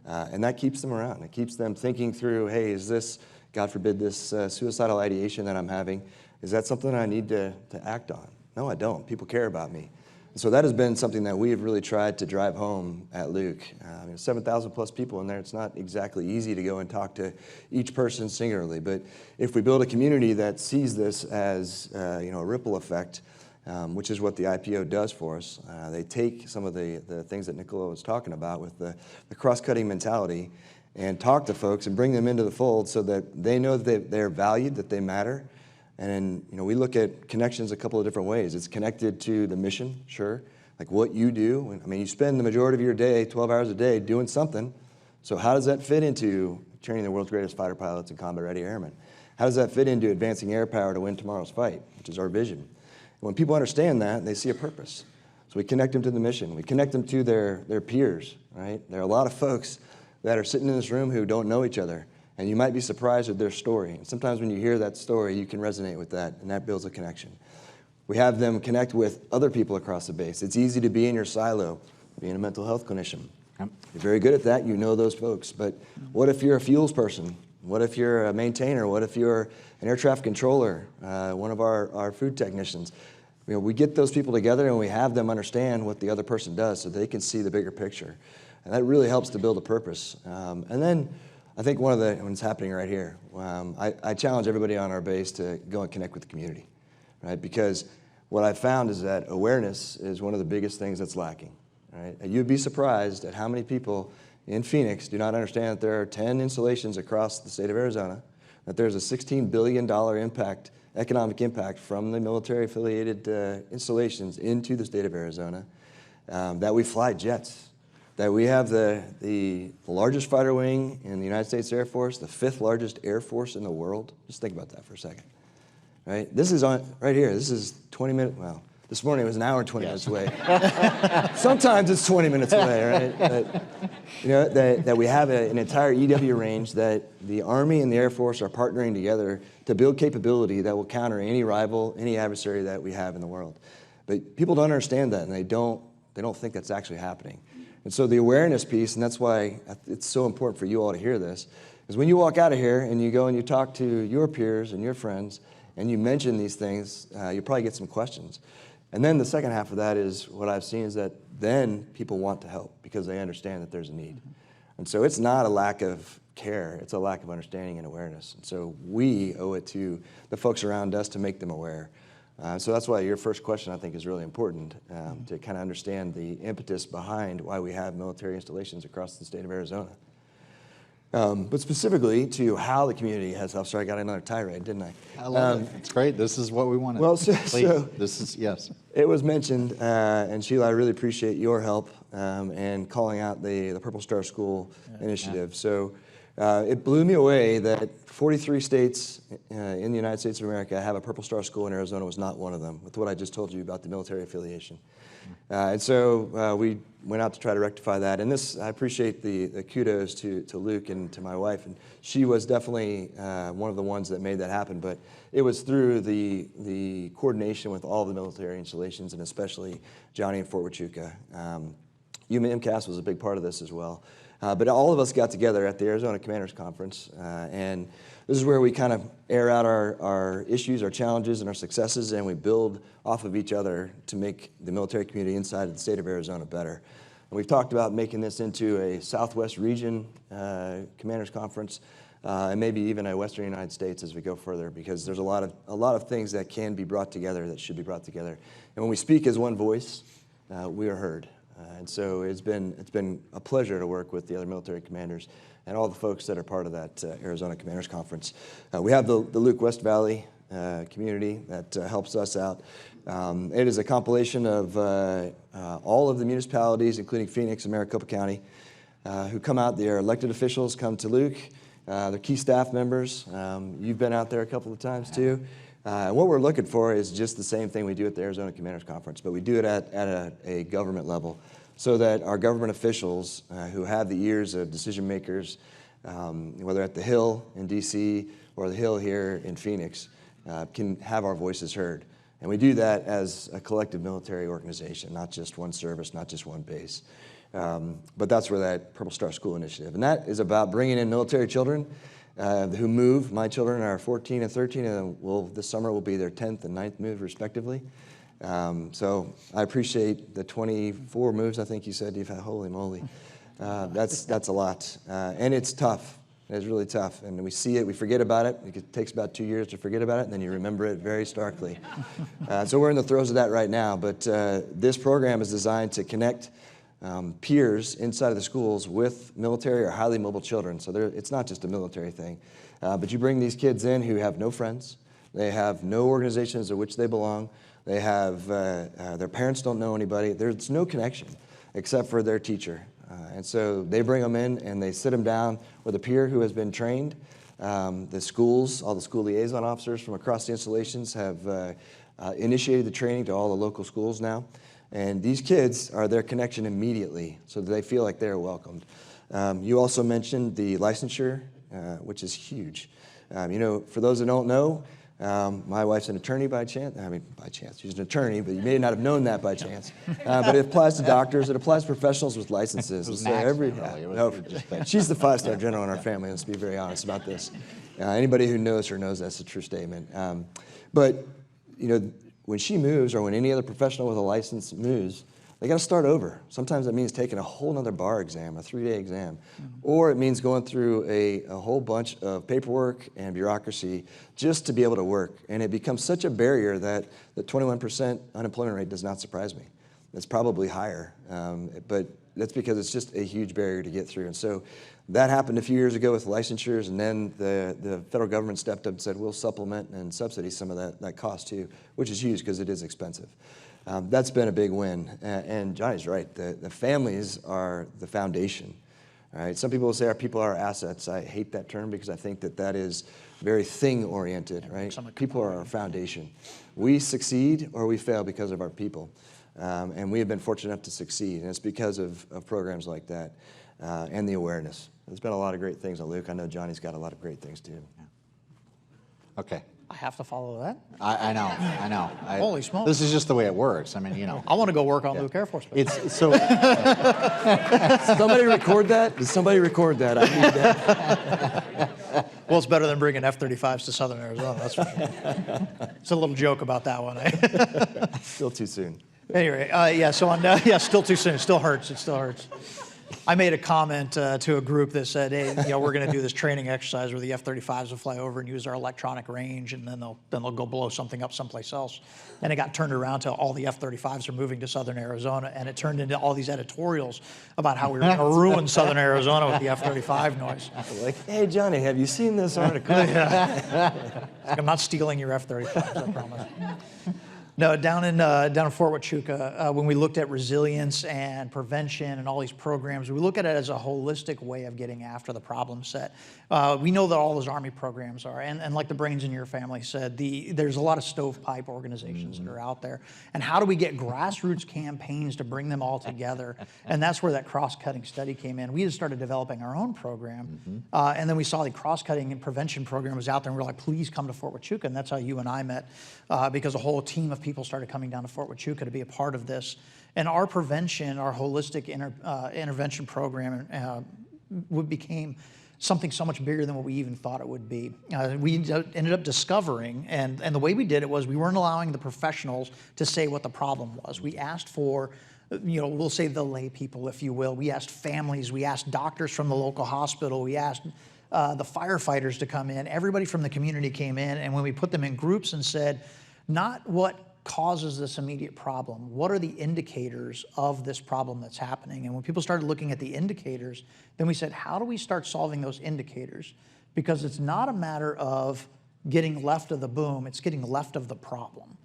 and that keeps them around. It keeps them thinking through, hey, is this, God forbid, this suicidal ideation that I'm having, is that something I need to act on? No, I don't. People care about me. So that has been something that we have really tried to drive home at Luke. 7,000 plus people in there. It's not exactly easy to go and talk to each person singularly, but if we build a community that sees this as a ripple effect, which is what the IPO does for us, they take some of the things that Nicola was talking about with the cross-cutting mentality and talk to folks and bring them into the fold so that they know that they're valued, that they matter. And we look at connections a couple of different ways. It's connected to the mission, sure, like what you do. I mean, you spend the majority of your day, 12 hours a day, doing something. So how does that fit into training the world's greatest fighter pilots and combat-ready airmen? How does that fit into advancing air power to win tomorrow's fight, which is our vision? And when people understand that, they see a purpose. So we connect them to the mission. We connect them to their peers, right? There are a lot of folks that are sitting in this room who don't know each other. And you might be surprised at their story. And sometimes when you hear that story, you can resonate with that, and that builds a connection. We have them connect with other people across the base. It's easy to be in your silo, being a mental health clinician. You're very good at that. You know those folks. But what if you're a fuels person? What if you're a maintainer? What if you're an air traffic controller, one of our food technicians? We get those people together, and we have them understand what the other person does so they can see the bigger picture. And that really helps to build a purpose. And then I think what's happening right here, I challenge everybody on our base to go and connect with the community, right? Because what I've found is that awareness is one of the biggest things that's lacking, right? And you'd be surprised at how many people in Phoenix do not understand that there are 10 installations across the state of Arizona, that there's a $16 billion economic impact from the military-affiliated installations into the state of Arizona, that we fly jets, that we have the largest fighter wing in the United States Air Force, the 5th largest air force in the world. Just think about that for a second, right? This is right here. This is 20 minutes, well, this morning it was an hour and 20 minutes away. Sometimes it's 20 minutes away, right? But, you know, that we have an entire EW range, that the Army and the Air Force are partnering together to build capability that will counter any rival, any adversary that we have in the world. But people don't understand that, and they don't think that's actually happening. And so the awareness piece, and that's why it's so important for you all to hear this, is when you walk out of here and you go and you talk to your peers and your friends and you mention these things, you probably get some questions. And then the second half of that is what I've seen is that then people want to help because they understand that there's a need. And so it's not a lack of care, it's a lack of understanding and awareness. And so we owe it to the folks around us to make them aware. So that's why your first question, I think, is really important, to kind of understand the impetus behind why we have military installations across the state of Arizona. But specifically to how the community has helped. Sorry, I got another tirade, didn't I? I love it. It's great. This is what we wanted. Well, this is, yes. It was mentioned, and Sheila, I really appreciate your help and calling out the Purple Star School initiative. So it blew me away that 43 states in the United States of America have a Purple Star School, and Arizona was not one of them, with what I just told you about the military affiliation. And so we went out to try to rectify that. And this, I appreciate the kudos to Luke and to my wife. And she was definitely one of the ones that made that happen. But it was through the coordination with all the military installations, and especially Johnny and Fort Huachuca. MCAS was a big part of this as well. But all of us got together at the Arizona Commanders Conference, and this is where we kind of air out our issues, our challenges, and our successes, and we build off of each other to make the military community inside of the state of Arizona better. And we've talked about making this into a Southwest region Commanders Conference, and maybe even a Western United States as we go further, because there's a lot of things that can be brought together, that should be brought together. And when we speak as one voice, we are heard. And so it's been a pleasure to work with the other military commanders and all the folks that are part of that Arizona Commanders Conference. We have the Luke West Valley community that helps us out. It is a compilation of all of the municipalities, including Phoenix and Maricopa County, who come out. Their elected officials come to Luke. They're key staff members. You've been out there a couple of times too. What we're looking for is just the same thing we do at the Arizona Commanders Conference, but we do it at a government level, so that our government officials who have the ears of decision makers, whether at the Hill in DC or the Hill here in Phoenix, can have our voices heard. And we do that as a collective military organization, not just one service, not just one base. But that's where that Purple Star School initiative, and that is about bringing in military children who move. My children are 14 and 13, and this summer will be their 10th and 9th move, respectively. So I appreciate the 24 moves, I think you said, you've had. Holy moly. That's a lot. And it's tough. It's really tough. And we see it, we forget about it. It takes about 2 years to forget about it, and then you remember it very starkly. So we're in the throes of that right now. But this program is designed to connect peers inside of the schools with military or highly mobile children. So it's not just a military thing. But you bring these kids in who have no friends. They have no organizations to which they belong. They have, their parents don't know anybody. There's no connection except for their teacher. And so they bring them in and they sit them down with a peer who has been trained. The schools, all the school liaison officers from across the installations have initiated the training to all the local schools now. And these kids are their connection immediately, so that they feel like they're welcomed. You also mentioned the licensure, which is huge. For those that don't know, my wife's an attorney by chance. By chance. She's an attorney, but you may not have known that by chance. But it applies to doctors. It applies to professionals with licenses. She's the five-star general in our family. Let's be very honest about this. Anybody who knows her knows that's a true statement. But when she moves, or when any other professional with a license moves, they got to start over. Sometimes that means taking a whole nother bar exam, a 3-day exam, or it means going through a whole bunch of paperwork and bureaucracy just to be able to work. And it becomes such a barrier that the 21% unemployment rate does not surprise me. It's probably higher, but that's because it's just a huge barrier to get through. And so that happened a few years ago with licensures, and then the federal government stepped up and said, we'll supplement and subsidy some of that cost too, which is huge because it is expensive. That's been a big win. And Johnny's right, the families are the foundation. All right? Some people will say our people are our assets. I hate that term because I think that is very thing-oriented, right? People are our foundation. We succeed or we fail because of our people. And we have been fortunate enough to succeed, and it's because of programs like that and the awareness. There's been a lot of great things. Luke, I know Johnny's got a lot of great things too. Okay. I have to follow that. I know. Holy smokes. This is just the way it works. I mean, I want to go work on Luke Air Force Base. It's so. Somebody record that? Did somebody record that? I need that. Well, it's better than bringing F-35s to Southern Arizona, that's for sure. It's a little joke about that one. Still too soon. Anyway, still too soon. It still hurts. It still hurts. I made a comment to a group that said, hey, we're going to do this training exercise where the F-35s will fly over and use our electronic range, and then they'll go blow something up someplace else. And it got turned around to all the F-35s are moving to Southern Arizona, and it turned into all these editorials about how we were going to ruin Southern Arizona with the F-35 noise. Like, hey, Johnny, have you seen this article? I'm not stealing your F-35s, I promise. No, down in Fort Huachuca, when we looked at resilience and prevention and all these programs, we look at it as a holistic way of getting after the problem set. We know that all those Army programs are, and like the brains in your family said, there's a lot of stovepipe organizations that are out there. And how do we get grassroots campaigns to bring them all together? And that's where that cross-cutting study came in. We just started developing our own program, and then we saw the cross-cutting and prevention program was out there, and we were like, please come to Fort Huachuca, and that's how you and I met, because a whole team of people started coming down to Fort Huachuca to be a part of this. And our prevention, our holistic intervention program became something so much bigger than what we even thought it would be. We ended up discovering, and the way we did it was we weren't allowing the professionals to say what the problem was. We asked for, we'll say the lay people, if you will. We asked families, we asked doctors from the local hospital, we asked the firefighters to come in. Everybody from the community came in, and when we put them in groups and said, not what causes this immediate problem, what are the indicators of this problem that's happening? And when people started looking at the indicators, then we said, how do we start solving those indicators? Because it's not a matter of getting left of the boom, it's getting left of the problem.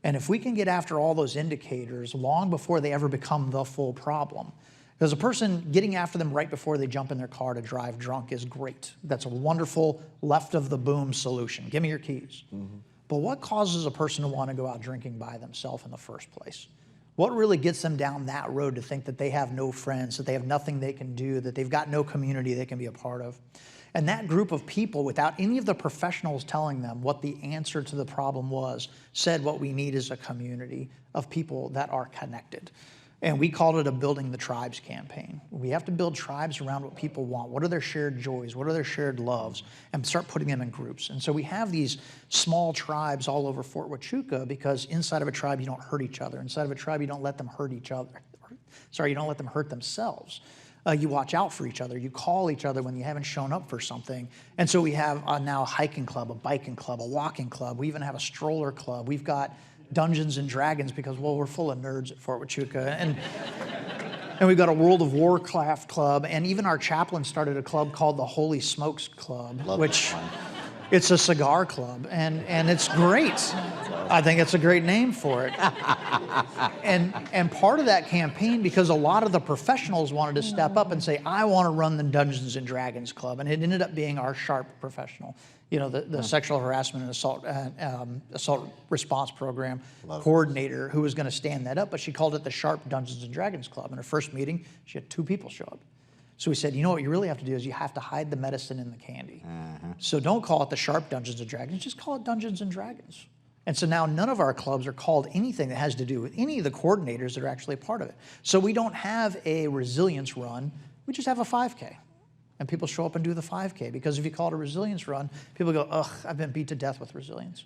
And if we can get after all those indicators long before they ever become the full problem, because a person getting after them right before they jump in their car to drive drunk is great. That's a wonderful left of the boom solution. Give me your keys. But what causes a person to want to go out drinking by themselves in the first place? What really gets them down that road to think that they have no friends, that they have nothing they can do, that they've got no community they can be a part of? And that group of people, without any of the professionals telling them what the answer to the problem was, said what we need is a community of people that are connected. And we called it a Building the Tribes campaign. We have to build tribes around what people want. What are their shared joys? What are their shared loves? And start putting them in groups. And so we have these small tribes all over Fort Huachuca because inside of a tribe, you don't hurt each other. Inside of a tribe, you don't let them hurt each other. Sorry, you don't let them hurt themselves. You watch out for each other. You call each other when you haven't shown up for something. And so we have now a hiking club, a biking club, a walking club. We even have a stroller club. We've got Dungeons and Dragons because, well, we're full of nerds at Fort Huachuca. And we've got a World of Warcraft club. And even our chaplain started a club called the Holy Smokes Club, which it's a cigar club. And it's great. I think it's a great name for it. And part of that campaign, because a lot of the professionals wanted to step up and say, I want to run the Dungeons and Dragons Club. And it ended up being our SHARP professional. The sexual harassment and assault response program coordinator who was going to stand that up, but she called it the Sharp Dungeons and Dragons Club. In her first meeting, she had 2 people show up. So we said, what you really have to do is you have to hide the medicine in the candy. So don't call it the Sharp Dungeons and Dragons, just call it Dungeons and Dragons. And so now none of our clubs are called anything that has to do with any of the coordinators that are actually a part of it. So we don't have a resilience run, we just have a 5K. And people show up and do the 5K because if you call it a resilience run, people go, ugh, I've been beat to death with resilience.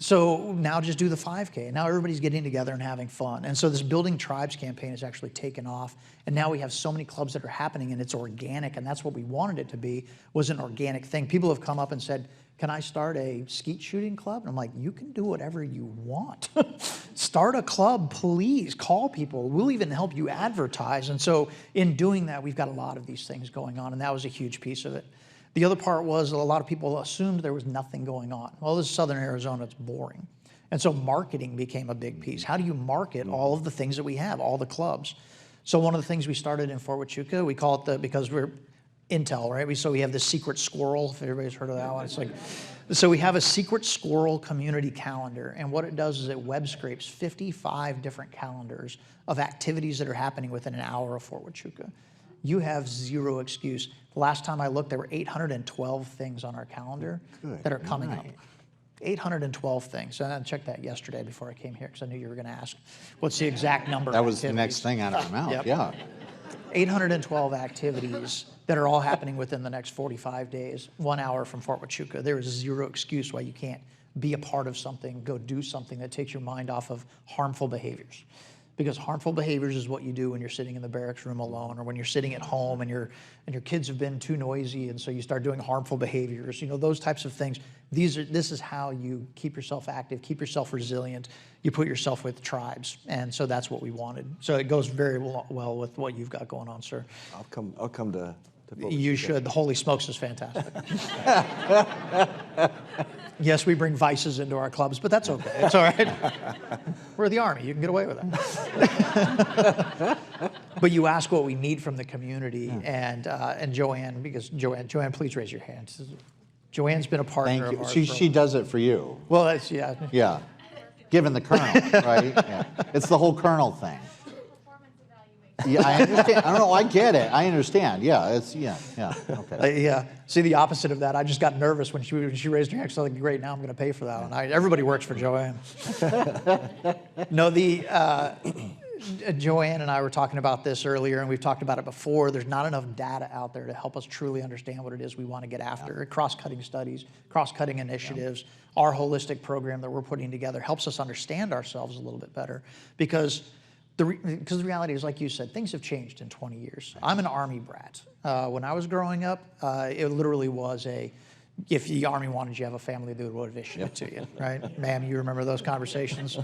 So now just do the 5K. Now everybody's getting together and having fun. And so this Building Tribes campaign has actually taken off. And now we have so many clubs that are happening, and it's organic. And that's what we wanted it to be, was an organic thing. People have come up and said, can I start a skeet shooting club? And I'm like, you can do whatever you want. Start a club, please. Call people. We'll even help you advertise. And so in doing that, we've got a lot of these things going on, and that was a huge piece of it. The other part was a lot of people assumed there was nothing going on. Well, this is Southern Arizona, it's boring. And so marketing became a big piece. How do you market all of the things that we have, all the clubs? So one of the things we started in Fort Huachuca, we call it because we're Intel, right? So we have the secret squirrel, if everybody's heard of that one. It's like, so we have a secret squirrel community calendar, and what it does is it web scrapes 55 different calendars of activities that are happening within an hour of Fort Huachuca. You have zero excuse. The last time I looked, there were 812 things on our calendar that are coming up. 812 things. And I checked that yesterday before I came here because I knew you were going to ask what's the exact number. That was the next thing out of my mouth. Yep. Yeah. 812 activities that are all happening within the next 45 days, 1 hour from Fort Huachuca. There is zero excuse why you can't be a part of something, go do something that takes your mind off of harmful behaviors. Because harmful behaviors is what you do when you're sitting in the barracks room alone, or when you're sitting at home and your kids have been too noisy, and so you start doing harmful behaviors. You know, those types of things. This is how you keep yourself active, keep yourself resilient. You put yourself with tribes, and so that's what we wanted. So it goes very well with what you've got going on, sir. I'll come to You should. The Holy Smokes is fantastic. Yes, we bring vices into our clubs, but that's okay. It's all right. We're the Army. You can get away with it. But you ask what we need from the community, and Joanne, because Joanne, please raise your hand. Joanne's been a partner of ours. She does it for you. Well, that's, yeah. Yeah. Given the colonel, right? Yeah. It's the whole colonel thing. Yeah, I understand. I don't know. I get it. I understand. Yeah, okay. Yeah. See, the opposite of that. I just got nervous when she raised her hand. So I was like, great, now I'm going to pay for that one. Everybody works for Joanne. No, Joanne and I were talking about this earlier, and we've talked about it before. There's not enough data out there to help us truly understand what it is we want to get after. Yeah. Cross-cutting studies, cross-cutting initiatives, our holistic program that we're putting together helps us understand ourselves a little bit better, because the reality is, like you said, things have changed in 20 years. I'm an Army brat. When I was growing up, it literally was if the Army wanted you to have a family, they would have issued it to you, right? Ma'am, you remember those conversations?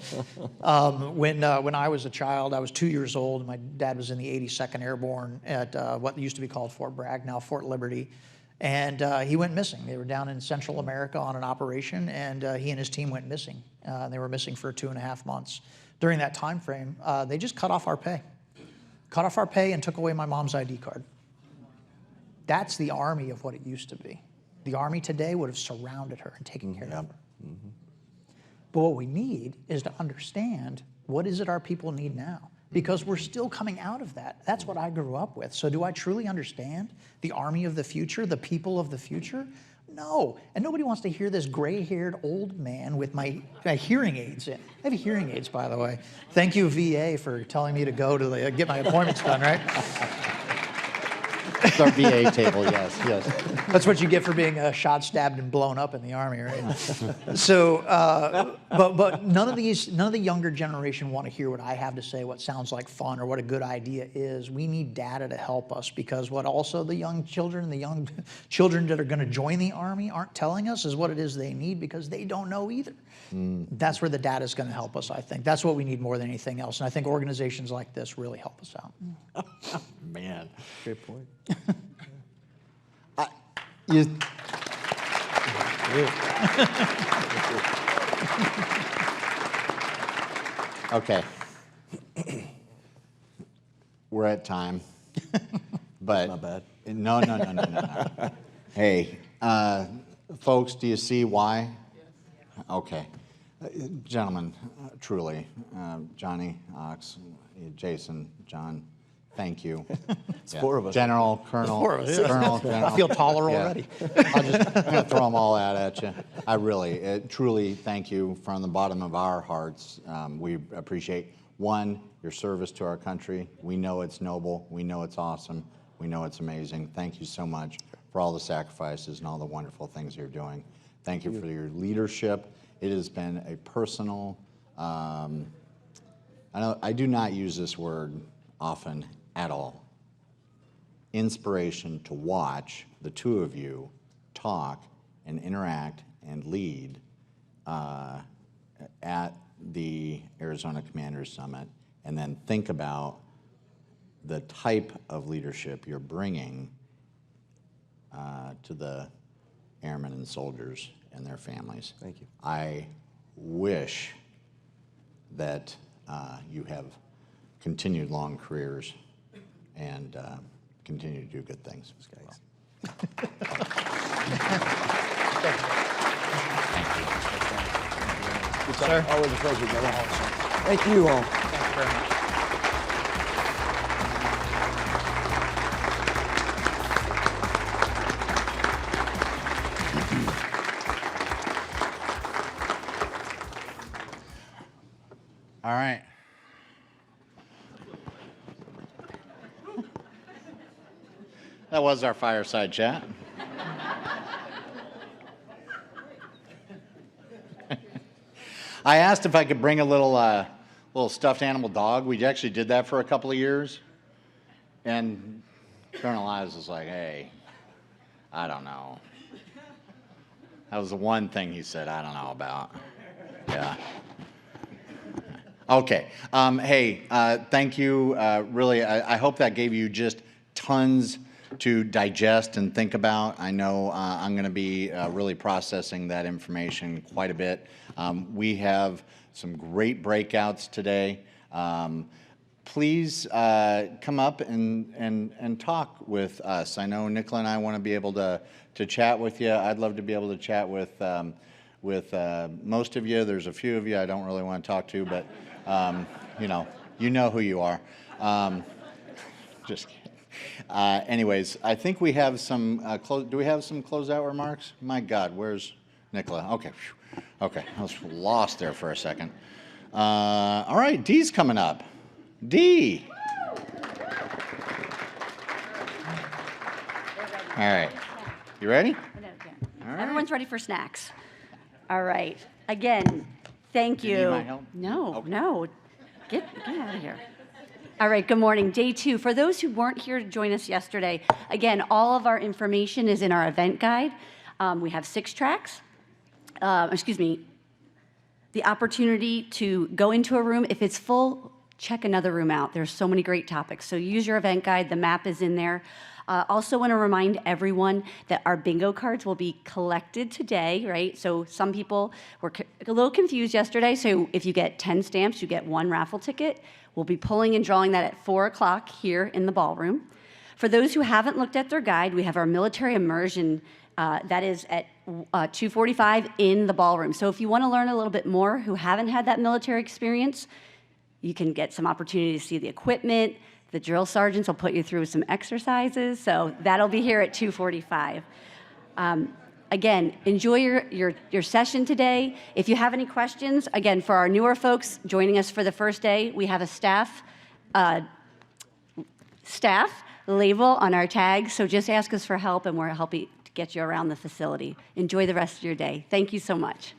When I was a child, I was 2 years old. My dad was in the 82nd Airborne at what used to be called Fort Bragg, now Fort Liberty. And he went missing. They were down in Central America on an operation, and he and his team went missing. They were missing for 2.5 months. During that time frame, they just cut off our pay. Cut off our pay and took away my mom's ID card. That's the Army of what it used to be. The Army today would have surrounded her and taken care of her. Mm-hmm. But what we need is to understand, what is it our people need now? Because we're still coming out of that. That's what I grew up with. So do I truly understand the Army of the future, the people of the future? No. And nobody wants to hear this gray-haired old man with my hearing aids in. I have hearing aids, by the way. Thank you, VA, for telling me to go to get my appointments done, right? It's our VA table, yes. That's what you get for being shot, stabbed, and blown up in the Army, right? So, but none of the younger generation want to hear what I have to say, what sounds like fun, or what a good idea is. We need data to help us, because what also the young children that are going to join the Army aren't telling us is what it is they need, because they don't know either. That's where the data is going to help us, I think. That's what we need more than anything else. And I think organizations like this really help us out. Man. Great point. Okay. We're at time. But not bad. No. Hey, folks, do you see why? Okay. Gentlemen, truly, Johnny, Ox, Jason, John, thank you. It's 4 of us. General, Colonel, Colonel. General. I feel taller already. I'm going to throw them all out at you. I really, truly thank you from the bottom of our hearts. We appreciate, one, your service to our country. We know it's noble. We know it's awesome. We know it's amazing. Thank you so much for all the sacrifices and all the wonderful things you're doing. Thank you for your leadership It has been a personal, I do not use this word often at all, inspiration to watch the two of you talk and interact and lead at the Arizona Commanders Summit, and then think about the type of leadership you're bringing to the airmen and soldiers and their families. Thank you. I wish that you have continued long careers and continue to do good things. Thanks. Sir. Always a pleasure, brother. Thank you all. Thank you very much. All right. That was our fireside chat. I asked if I could bring a little stuffed animal dog. We actually did that for a couple of years. And Colonel Ives was like, hey, I don't know. That was the one thing he said I don't know about. Yeah. Okay. Hey, thank you. Really, I hope that gave you just tons to digest and think about. I know I'm going to be really processing that information quite a bit. We have some great breakouts today. Please come up and talk with us. I know Nicola and I want to be able to chat with you. I'd love to be able to chat with most of you. There's a few of you I don't really want to talk to, but you know who you are. Just kidding. Anyways, I think we have some do we have some closeout remarks? My God, where's Nicola? Okay. Okay, I was lost there for a second. All right, Dee's coming up. Dee. All right, you ready? All right. Everyone's ready for snacks. All right. Again, thank you. Do you need my help? No, Okay. no. Get out of here. All right, good morning. Day 2. For those who weren't here to join us yesterday, again, all of our information is in our event guide. We have 6 tracks. The opportunity to go into a room. If it's full, check another room out. There's so many great topics. So use your event guide. The map is in there. Also want to remind everyone that our bingo cards will be collected today, right? So some people were a little confused yesterday. So if you get 10 stamps, you get 1 raffle ticket. We'll be pulling and drawing that at 4 o'clock here in the ballroom. For those who haven't looked at their guide, we have our military immersion that is at 2:45 in the ballroom. So if you want to learn a little bit more, who haven't had that military experience, you can get some opportunity to see the equipment. The drill sergeants will put you through some exercises. So that'll be here at 2:45. Again, enjoy your session today. If you have any questions, again, for our newer folks joining us for the first day, we have a staff label on our tags. So just ask us for help, and we're happy to get you around the facility. Enjoy the rest of your day. Thank you so much.